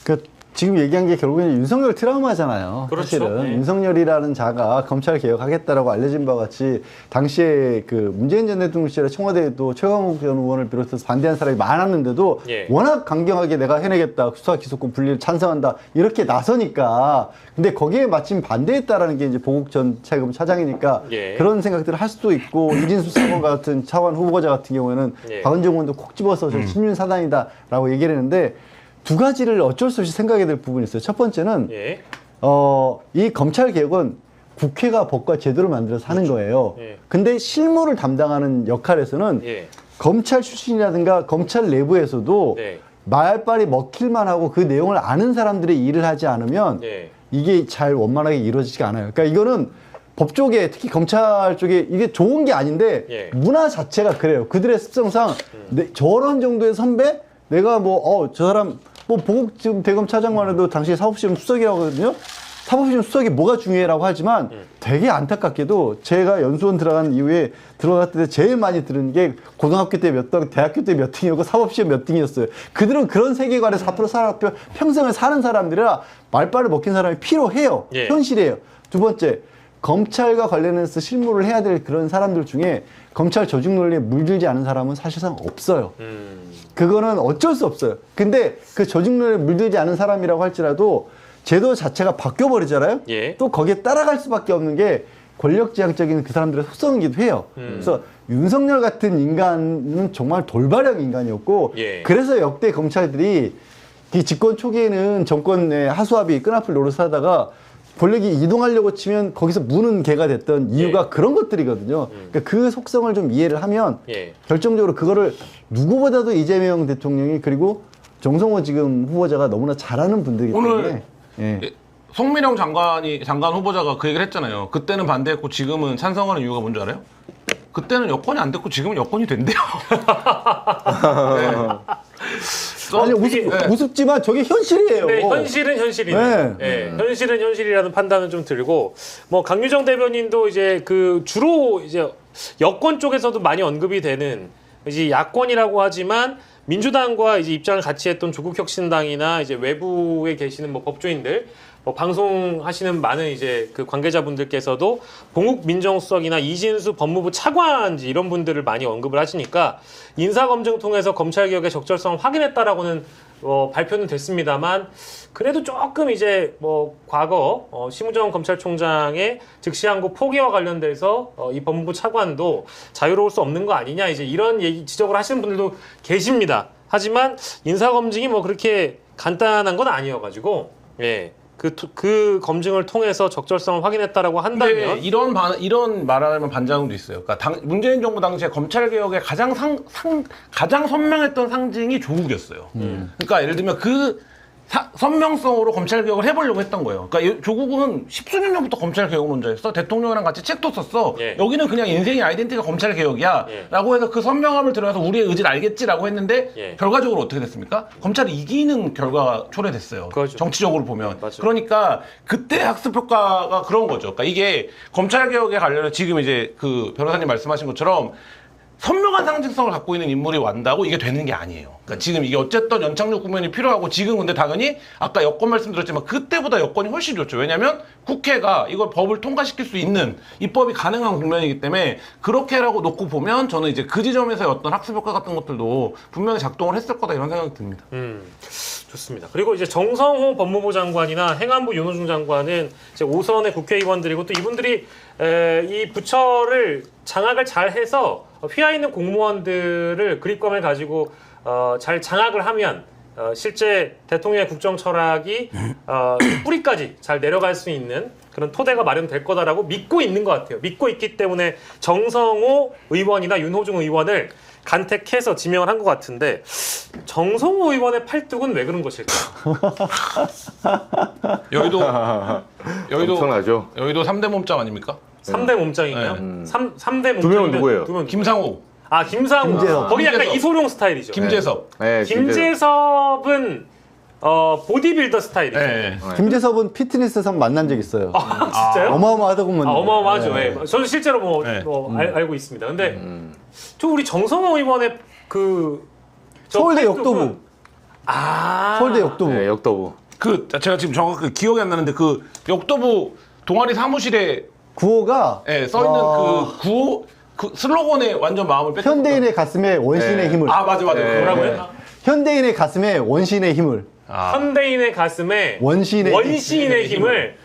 그 지금 얘기한 게 결국에는 윤석열 트라우마잖아요. 그렇죠. 사실은 네. 윤석열이라는 자가 검찰 개혁하겠다라고 알려진 바와 같이 당시에 그 문재인 전 대통령 시절에 청와대에도 최강욱 전 의원을 비롯해서 반대한 사람이 많았는데도 예. 워낙 강경하게 내가 해내겠다 수사 기소권 분리를 찬성한다 이렇게 나서니까 근데 거기에 마침 반대했다라는 게 이제 보국 전 차관 차장이니까 예. 그런 생각들을 할 수도 있고 이진수 차관 같은 차관 후보자 같은 경우에는 예. 박은정 의원도 콕 집어서 저 친윤 사단이다라고 얘기를 했는데. 두 가지를 어쩔 수 없이 생각해야 될 부분이 있어요. 첫 번째는 예. 이 검찰 개혁은 국회가 법과 제도를 만들어서 하는 거예요. 예. 근데 실무를 담당하는 역할에서는 예. 검찰 출신이라든가 검찰 내부에서도 네. 말빨이 먹힐만 하고 그 내용을 아는 사람들이 일을 하지 않으면 네. 이게 잘 원만하게 이루어지지가 않아요. 그러니까 이거는 법 쪽에 특히 검찰 쪽에 이게 좋은 게 아닌데 예. 문화 자체가 그래요. 그들의 습성상 저런 정도의 선배 내가 저 사람 보국 지금 대검 차장만 해도 당시 사법시험 수석이라고 하거든요. 사법시험 수석이 뭐가 중요해라고 하지만 되게 안타깝게도 제가 연수원 들어간 이후에 들어갔을 때 제일 많이 들은 게 고등학교 때 몇 등, 대학교 때 몇 등이었고 사법시험 몇 등이었어요. 그들은 그런 세계관에서 앞으로 평생을 사는 사람들이라 말빨을 먹힌 사람이 필요해요. 예. 현실이에요. 두 번째, 검찰과 관련해서 실무를 해야 될 그런 사람들 중에 검찰 조직 논리에 물들지 않은 사람은 사실상 없어요. 그거는 어쩔 수 없어요. 근데 그 조직 논리에 물들지 않은 사람이라고 할지라도 제도 자체가 바뀌어버리잖아요. 예. 또 거기에 따라갈 수밖에 없는 게 권력지향적인 그 사람들의 속성이기도 해요. 그래서 윤석열 같은 인간은 정말 돌발형 인간이었고 예. 그래서 역대 검찰들이 이 집권 초기에는 정권의 하수합이 끈앞을 노릇하다가 권력이 이동하려고 치면 거기서 무는 개가 됐던 이유가 예. 그런 것들이거든요. 그러니까 그 속성을 좀 이해를 하면 예. 결정적으로 그거를 누구보다도 이재명 대통령이 그리고 정성호 지금 후보자가 너무나 잘하는 분들이기 때문에 오늘 예. 송민영 장관 후보자가 그 얘기를 했잖아요. 그때는 반대했고 지금은 찬성하는 이유가 뭔지 알아요? 그때는 여건이 안 됐고 지금은 여건이 된대요. 네. 아니 우습지만 저게 현실이에요. 네, 현실은 현실이네. 네. 현실은 현실이라는 판단은 좀 들고 뭐 강유정 대변인도 이제 그 주로 이제 여권 쪽에서도 많이 언급이 되는 이제 야권이라고 하지만 민주당과 이제 입장을 같이 했던 조국혁신당이나 이제 외부에 계시는 뭐 법조인들 뭐 방송하시는 많은 이제 그 관계자분들께서도 봉욱 민정수석이나 이진수 법무부 차관 이런 분들을 많이 언급을 하시니까 인사검증 통해서 검찰개혁의 적절성을 확인했다라고는 발표는 됐습니다만 그래도 조금 이제 뭐 과거 심우정 검찰총장의 즉시항고 포기와 관련돼서 이 법무부 차관도 자유로울 수 없는 거 아니냐 이제 이런 지적을 하시는 분들도 계십니다. 하지만 인사검증이 뭐 그렇게 간단한 건 아니어가지고 예. 그 검증을 통해서 적절성을 확인했다라고 한다면 이런 말하면 반작용도 있어요. 그러니까 문재인 정부 당시에 검찰 개혁의 가장 선명했던 상징이 조국이었어요. 그러니까 예를 들면 선명성으로 검찰 개혁을 해보려고 했던 거예요. 그러니까 조국은 십수년 전부터 검찰 개혁론자였어. 대통령이랑 같이 책도 썼어. 예. 여기는 그냥 인생의 아이덴티티가 검찰 개혁이야. 예. 라고 해서 그 선명함을 들어서 우리의 의지를 알겠지라고 했는데 예. 결과적으로 어떻게 됐습니까? 검찰이 이기는 결과가 초래됐어요. 그렇죠. 정치적으로 보면. 맞죠. 그러니까 그때 학습 효과가 그런 거죠. 그러니까 이게 검찰 개혁에 관련해 지금 이제 그 변호사님 말씀하신 것처럼 선명한 상징성을 갖고 있는 인물이 완다고 이게 되는 게 아니에요. 그러니까 지금 이게 어쨌든 연착륙 국면이 필요하고 지금 근데 당연히 아까 여권 말씀드렸지만 그때보다 여건이 훨씬 좋죠. 왜냐하면 국회가 이걸 법을 통과시킬 수 있는 입법이 가능한 국면이기 때문에 그렇게라고 놓고 보면 저는 이제 그 지점에서의 어떤 학습 효과 같은 것들도 분명히 작동을 했을 거다 이런 생각이 듭니다. 좋습니다. 그리고 이제 정성호 법무부 장관이나 행안부 윤호중 장관은 이제 5선의 국회의원들이고 또 이분들이 이 부처를 장악을 잘 해서 휘하 있는 공무원들을 그립감을 가지고 잘 장악을 하면 실제 대통령의 국정 철학이 뿌리까지 잘 내려갈 수 있는 그런 토대가 마련될 거다라고 믿고 있는 것 같아요. 믿고 있기 때문에 정성호 의원이나 윤호중 의원을 간택해서 지명을 한 것 같은데 정성호 의원의 팔뚝은 왜 그런 것일까요? 여의도 엄청나죠. 여의도 3대 몸짱 아닙니까? 3대 몸짱인가요? 3대 몸짱. 두 명은 누구예요? 김상호, 김상호. 김재섭. 거기 약간 김재섭. 이소룡 스타일이죠. 김재섭. 네, 김재섭은 보디빌더 스타일이죠. 네. 김재섭은 피트니스에서 만난 적 있어요. 진짜요? 어마어마하더구먼. 어마어마하죠. 네. 예. 저는 실제로 네. 알고 있습니다. 근데 저 우리 정성호 의원의 저 서울대 팔뚝은- 역도부. 서울대 역도부. 네, 역도부. 제가 지금 정확히 기억이 안 나는데 그 역도부 동아리 사무실에 구호가 써 있는 그 구호 그 슬로건에 완전 마음을 뺏겼다. 현대인의 가슴에 원신의 힘을. 맞아. 네. 뭐라고요? 현대인의 가슴에 원신의 힘을. 현대인의 가슴에 원시인의 힘을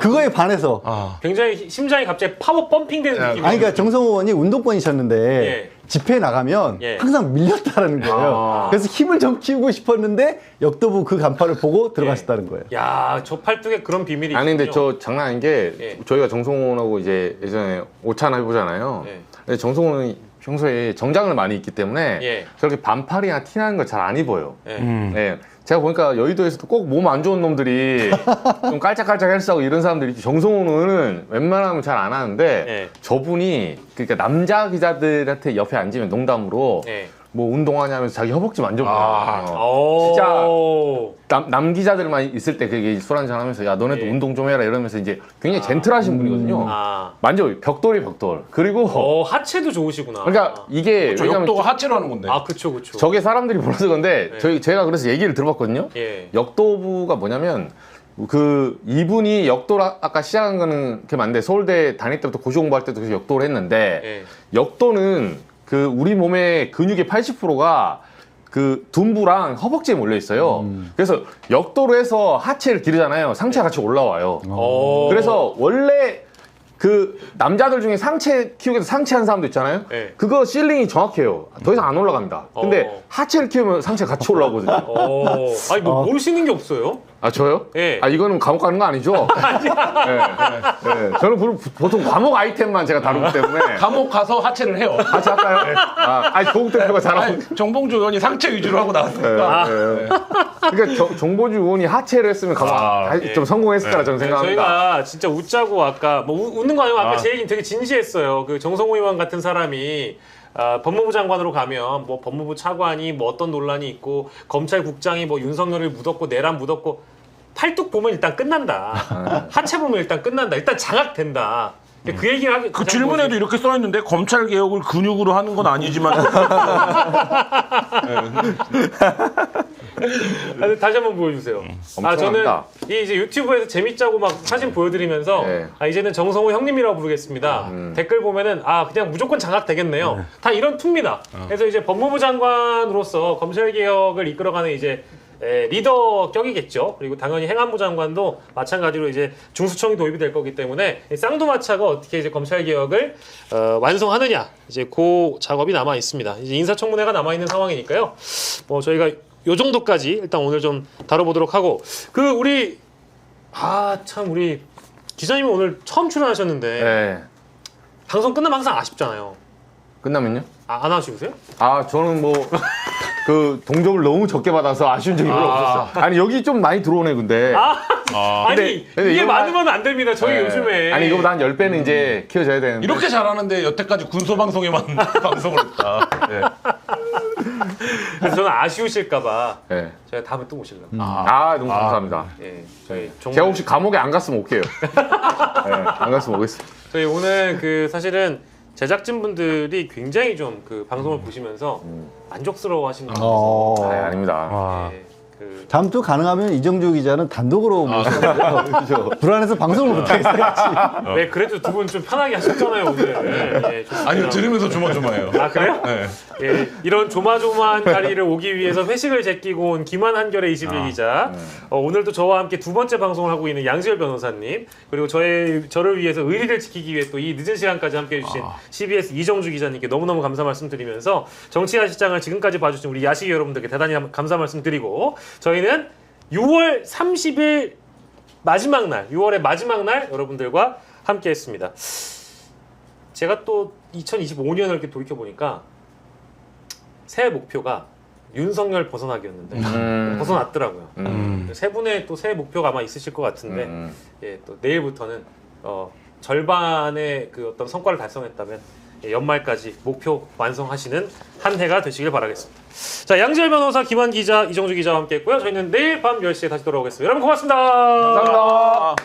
그거에 반해서. 굉장히 심장이 갑자기 파워 펌핑되는 느낌이. 아니 그러니까 정성호 의원이 운동권이셨는데 예. 집회에 나가면 예. 항상 밀렸다라는 거예요. 그래서 힘을 좀 키우고 싶었는데 역도부 그 간판을 보고 들어가셨다는 거예요. 야, 저 팔뚝에 그런 비밀이 아니 근데 있군요. 저 장난 아닌 게 예. 저희가 정성호하고 이제 예전에 오찬 해보잖아요. 예. 근데 정성호는 평소에 정장을 많이 입기 때문에 예. 저렇게 반팔이나 티나는 걸 잘 안 입어요. 예. 예. 제가 보니까 여의도에서도 꼭 몸 안 좋은 놈들이 좀 깔짝깔짝 헬스하고 이런 사람들이 있지. 정성호는 웬만하면 잘 안 하는데 예. 저분이 그러니까 남자 기자들한테 옆에 앉으면 농담으로 예. 뭐 운동하냐면서 자기 허벅지 만져보고 진짜 남 기자들만 있을 때 그게 술 한잔 하면서 야 너네도 예. 운동 좀 해라 이러면서 이제 굉장히 젠틀하신 분이거든요. 만져 벽돌이 벽돌. 그리고 하체도 좋으시구나. 그러니까 이게 저 왜냐면 역도가 하체로 하는 건데. 그쵸. 저게 사람들이 몰라서 그런데 제가 그래서 얘기를 들어봤거든요. 예. 역도부가 뭐냐면 그 이분이 역도를 아까 시작한 거는 그게 맞는데 서울대 다닐 때부터 고시 공부할 때도 계속 역도를 했는데 예. 역도는 그 우리 몸의 근육의 80%가 그 둔부랑 허벅지에 몰려 있어요. 그래서 역도를 해서 하체를 기르잖아요. 상체가 같이 올라와요. 그래서 원래 그 남자들 중에 상체 키우기 위해서 상체 하는 사람도 있잖아요. 네. 그거 실링이 정확해요. 더 이상 안 올라갑니다. 근데 하체를 키우면 상체가 같이 올라오거든요. 아니 뭐 모르시는 게 없어요? 아 저요? 예. 이거는 감옥 가는 거 아니죠? 네. 저는 보통 감옥 아이템만 제가 다루기 때문에 감옥 가서 하체를 해요. 같이 할까요? 조국 대표가 잘하고. 정봉주 의원이 상체 위주로 하고 나왔으니까. 그러니까 정보주 의원이 하체를 했으면 좀 성공했을 거라 저는 생각합니다. 저희가 진짜 웃자고 아까 뭐 웃는 거 아니고 아까 제 얘기는 되게 진지했어요. 그 정성호 의원 같은 사람이 법무부 장관으로 가면 뭐 법무부 차관이 뭐 어떤 논란이 있고 검찰국장이 뭐 윤석열을 묻었고 내란 묻었고 팔뚝 보면 일단 끝난다. 하체 보면 일단 끝난다. 일단 장악된다. 그 얘기를 하기 그 질문에도 이렇게 써 있는데 검찰 개혁을 근육으로 하는 건 아니지만 다시 한번 보여주세요. 저는 이 이제 유튜브에서 재밌자고 막 사진 보여드리면서 이제는 정성호 형님이라고 부르겠습니다. 댓글 보면은 그냥 무조건 장악되겠네요. 다 이런 투입니다. 그래서 이제 법무부 장관으로서 검찰 개혁을 이끌어가는 이제 리더 격이겠죠. 그리고 당연히 행안부 장관도 마찬가지로 이제 중수청이 도입이 될 거기 때문에 쌍두마차가 어떻게 이제 검찰 개혁을 완성하느냐 이제 그 작업이 남아 있습니다. 이제 인사청문회가 남아 있는 상황이니까요. 뭐 저희가 요 정도까지 일단 오늘 좀 다뤄보도록 하고 우리 참 우리 기자님이 오늘 처음 출연하셨는데 방송 끝나면 항상 아쉽잖아요. 끝나면요? 안 아쉬우세요? 저는 뭐 그 동접을 너무 적게 받아서 아쉬운 적이 별로 없었어요. 아니 여기 좀 많이 들어오네 근데. 아니 근데 이게 이거보다- 많으면 안 됩니다. 저희 요즘에 아니 이거보다 한 10배는 이제 키워져야 되는데. 이렇게 잘하는데 여태까지 군소 방송에만 방송을 했다. 그래서 저는 아쉬우실까봐 네. 제가 다음에 또 모시려고. 너무 감사합니다. 저희 정말 제가 혹시 감옥에 안 갔으면 올게요. 안 갔으면 오겠습니다. 저희 오늘 사실은 제작진분들이 굉장히 좀 그 방송을 보시면서 만족스러워하시는 것 같아서. 아닙니다. 다음 주 가능하면 이정주 기자는 단독으로 모셔서 불안해서 방송을 못하겠어요. 같이. 네, 그래도 두 분 좀 편하게 하셨잖아요 오늘. 좋습니다. 아니요 들으면서 조마조마해요. 그래요? 네. 이런 조마조마한 자리를 오기 위해서 회식을 제끼고 온 김한 한결의 21 기자, 오늘도 저와 함께 두 번째 방송을 하고 있는 양지열 변호사님, 그리고 저를 위해서 의리를 지키기 위해 또 이 늦은 시간까지 함께해 주신 CBS 이정주 기자님께 너무너무 감사 말씀드리면서 정치야 시장을 지금까지 봐주신 우리 야식이 여러분들께 대단히 감사 말씀드리고 저희는 6월 30일 마지막 날, 6월의 마지막 날 여러분들과 함께했습니다. 제가 또 2025년을 이렇게 돌이켜 보니까 새해 목표가 윤석열 벗어나기였는데 벗어났더라고요. 세 분의 또 새해 목표가 아마 있으실 것 같은데 또 내일부터는 절반의 그 어떤 성과를 달성했다면 연말까지 목표 완성하시는 한 해가 되시길 바라겠습니다. 자, 양지열 변호사, 김한 기자, 이정주 기자와 함께했고요. 저희는 내일 밤 10시에 다시 돌아오겠습니다. 여러분 고맙습니다. 감사합니다.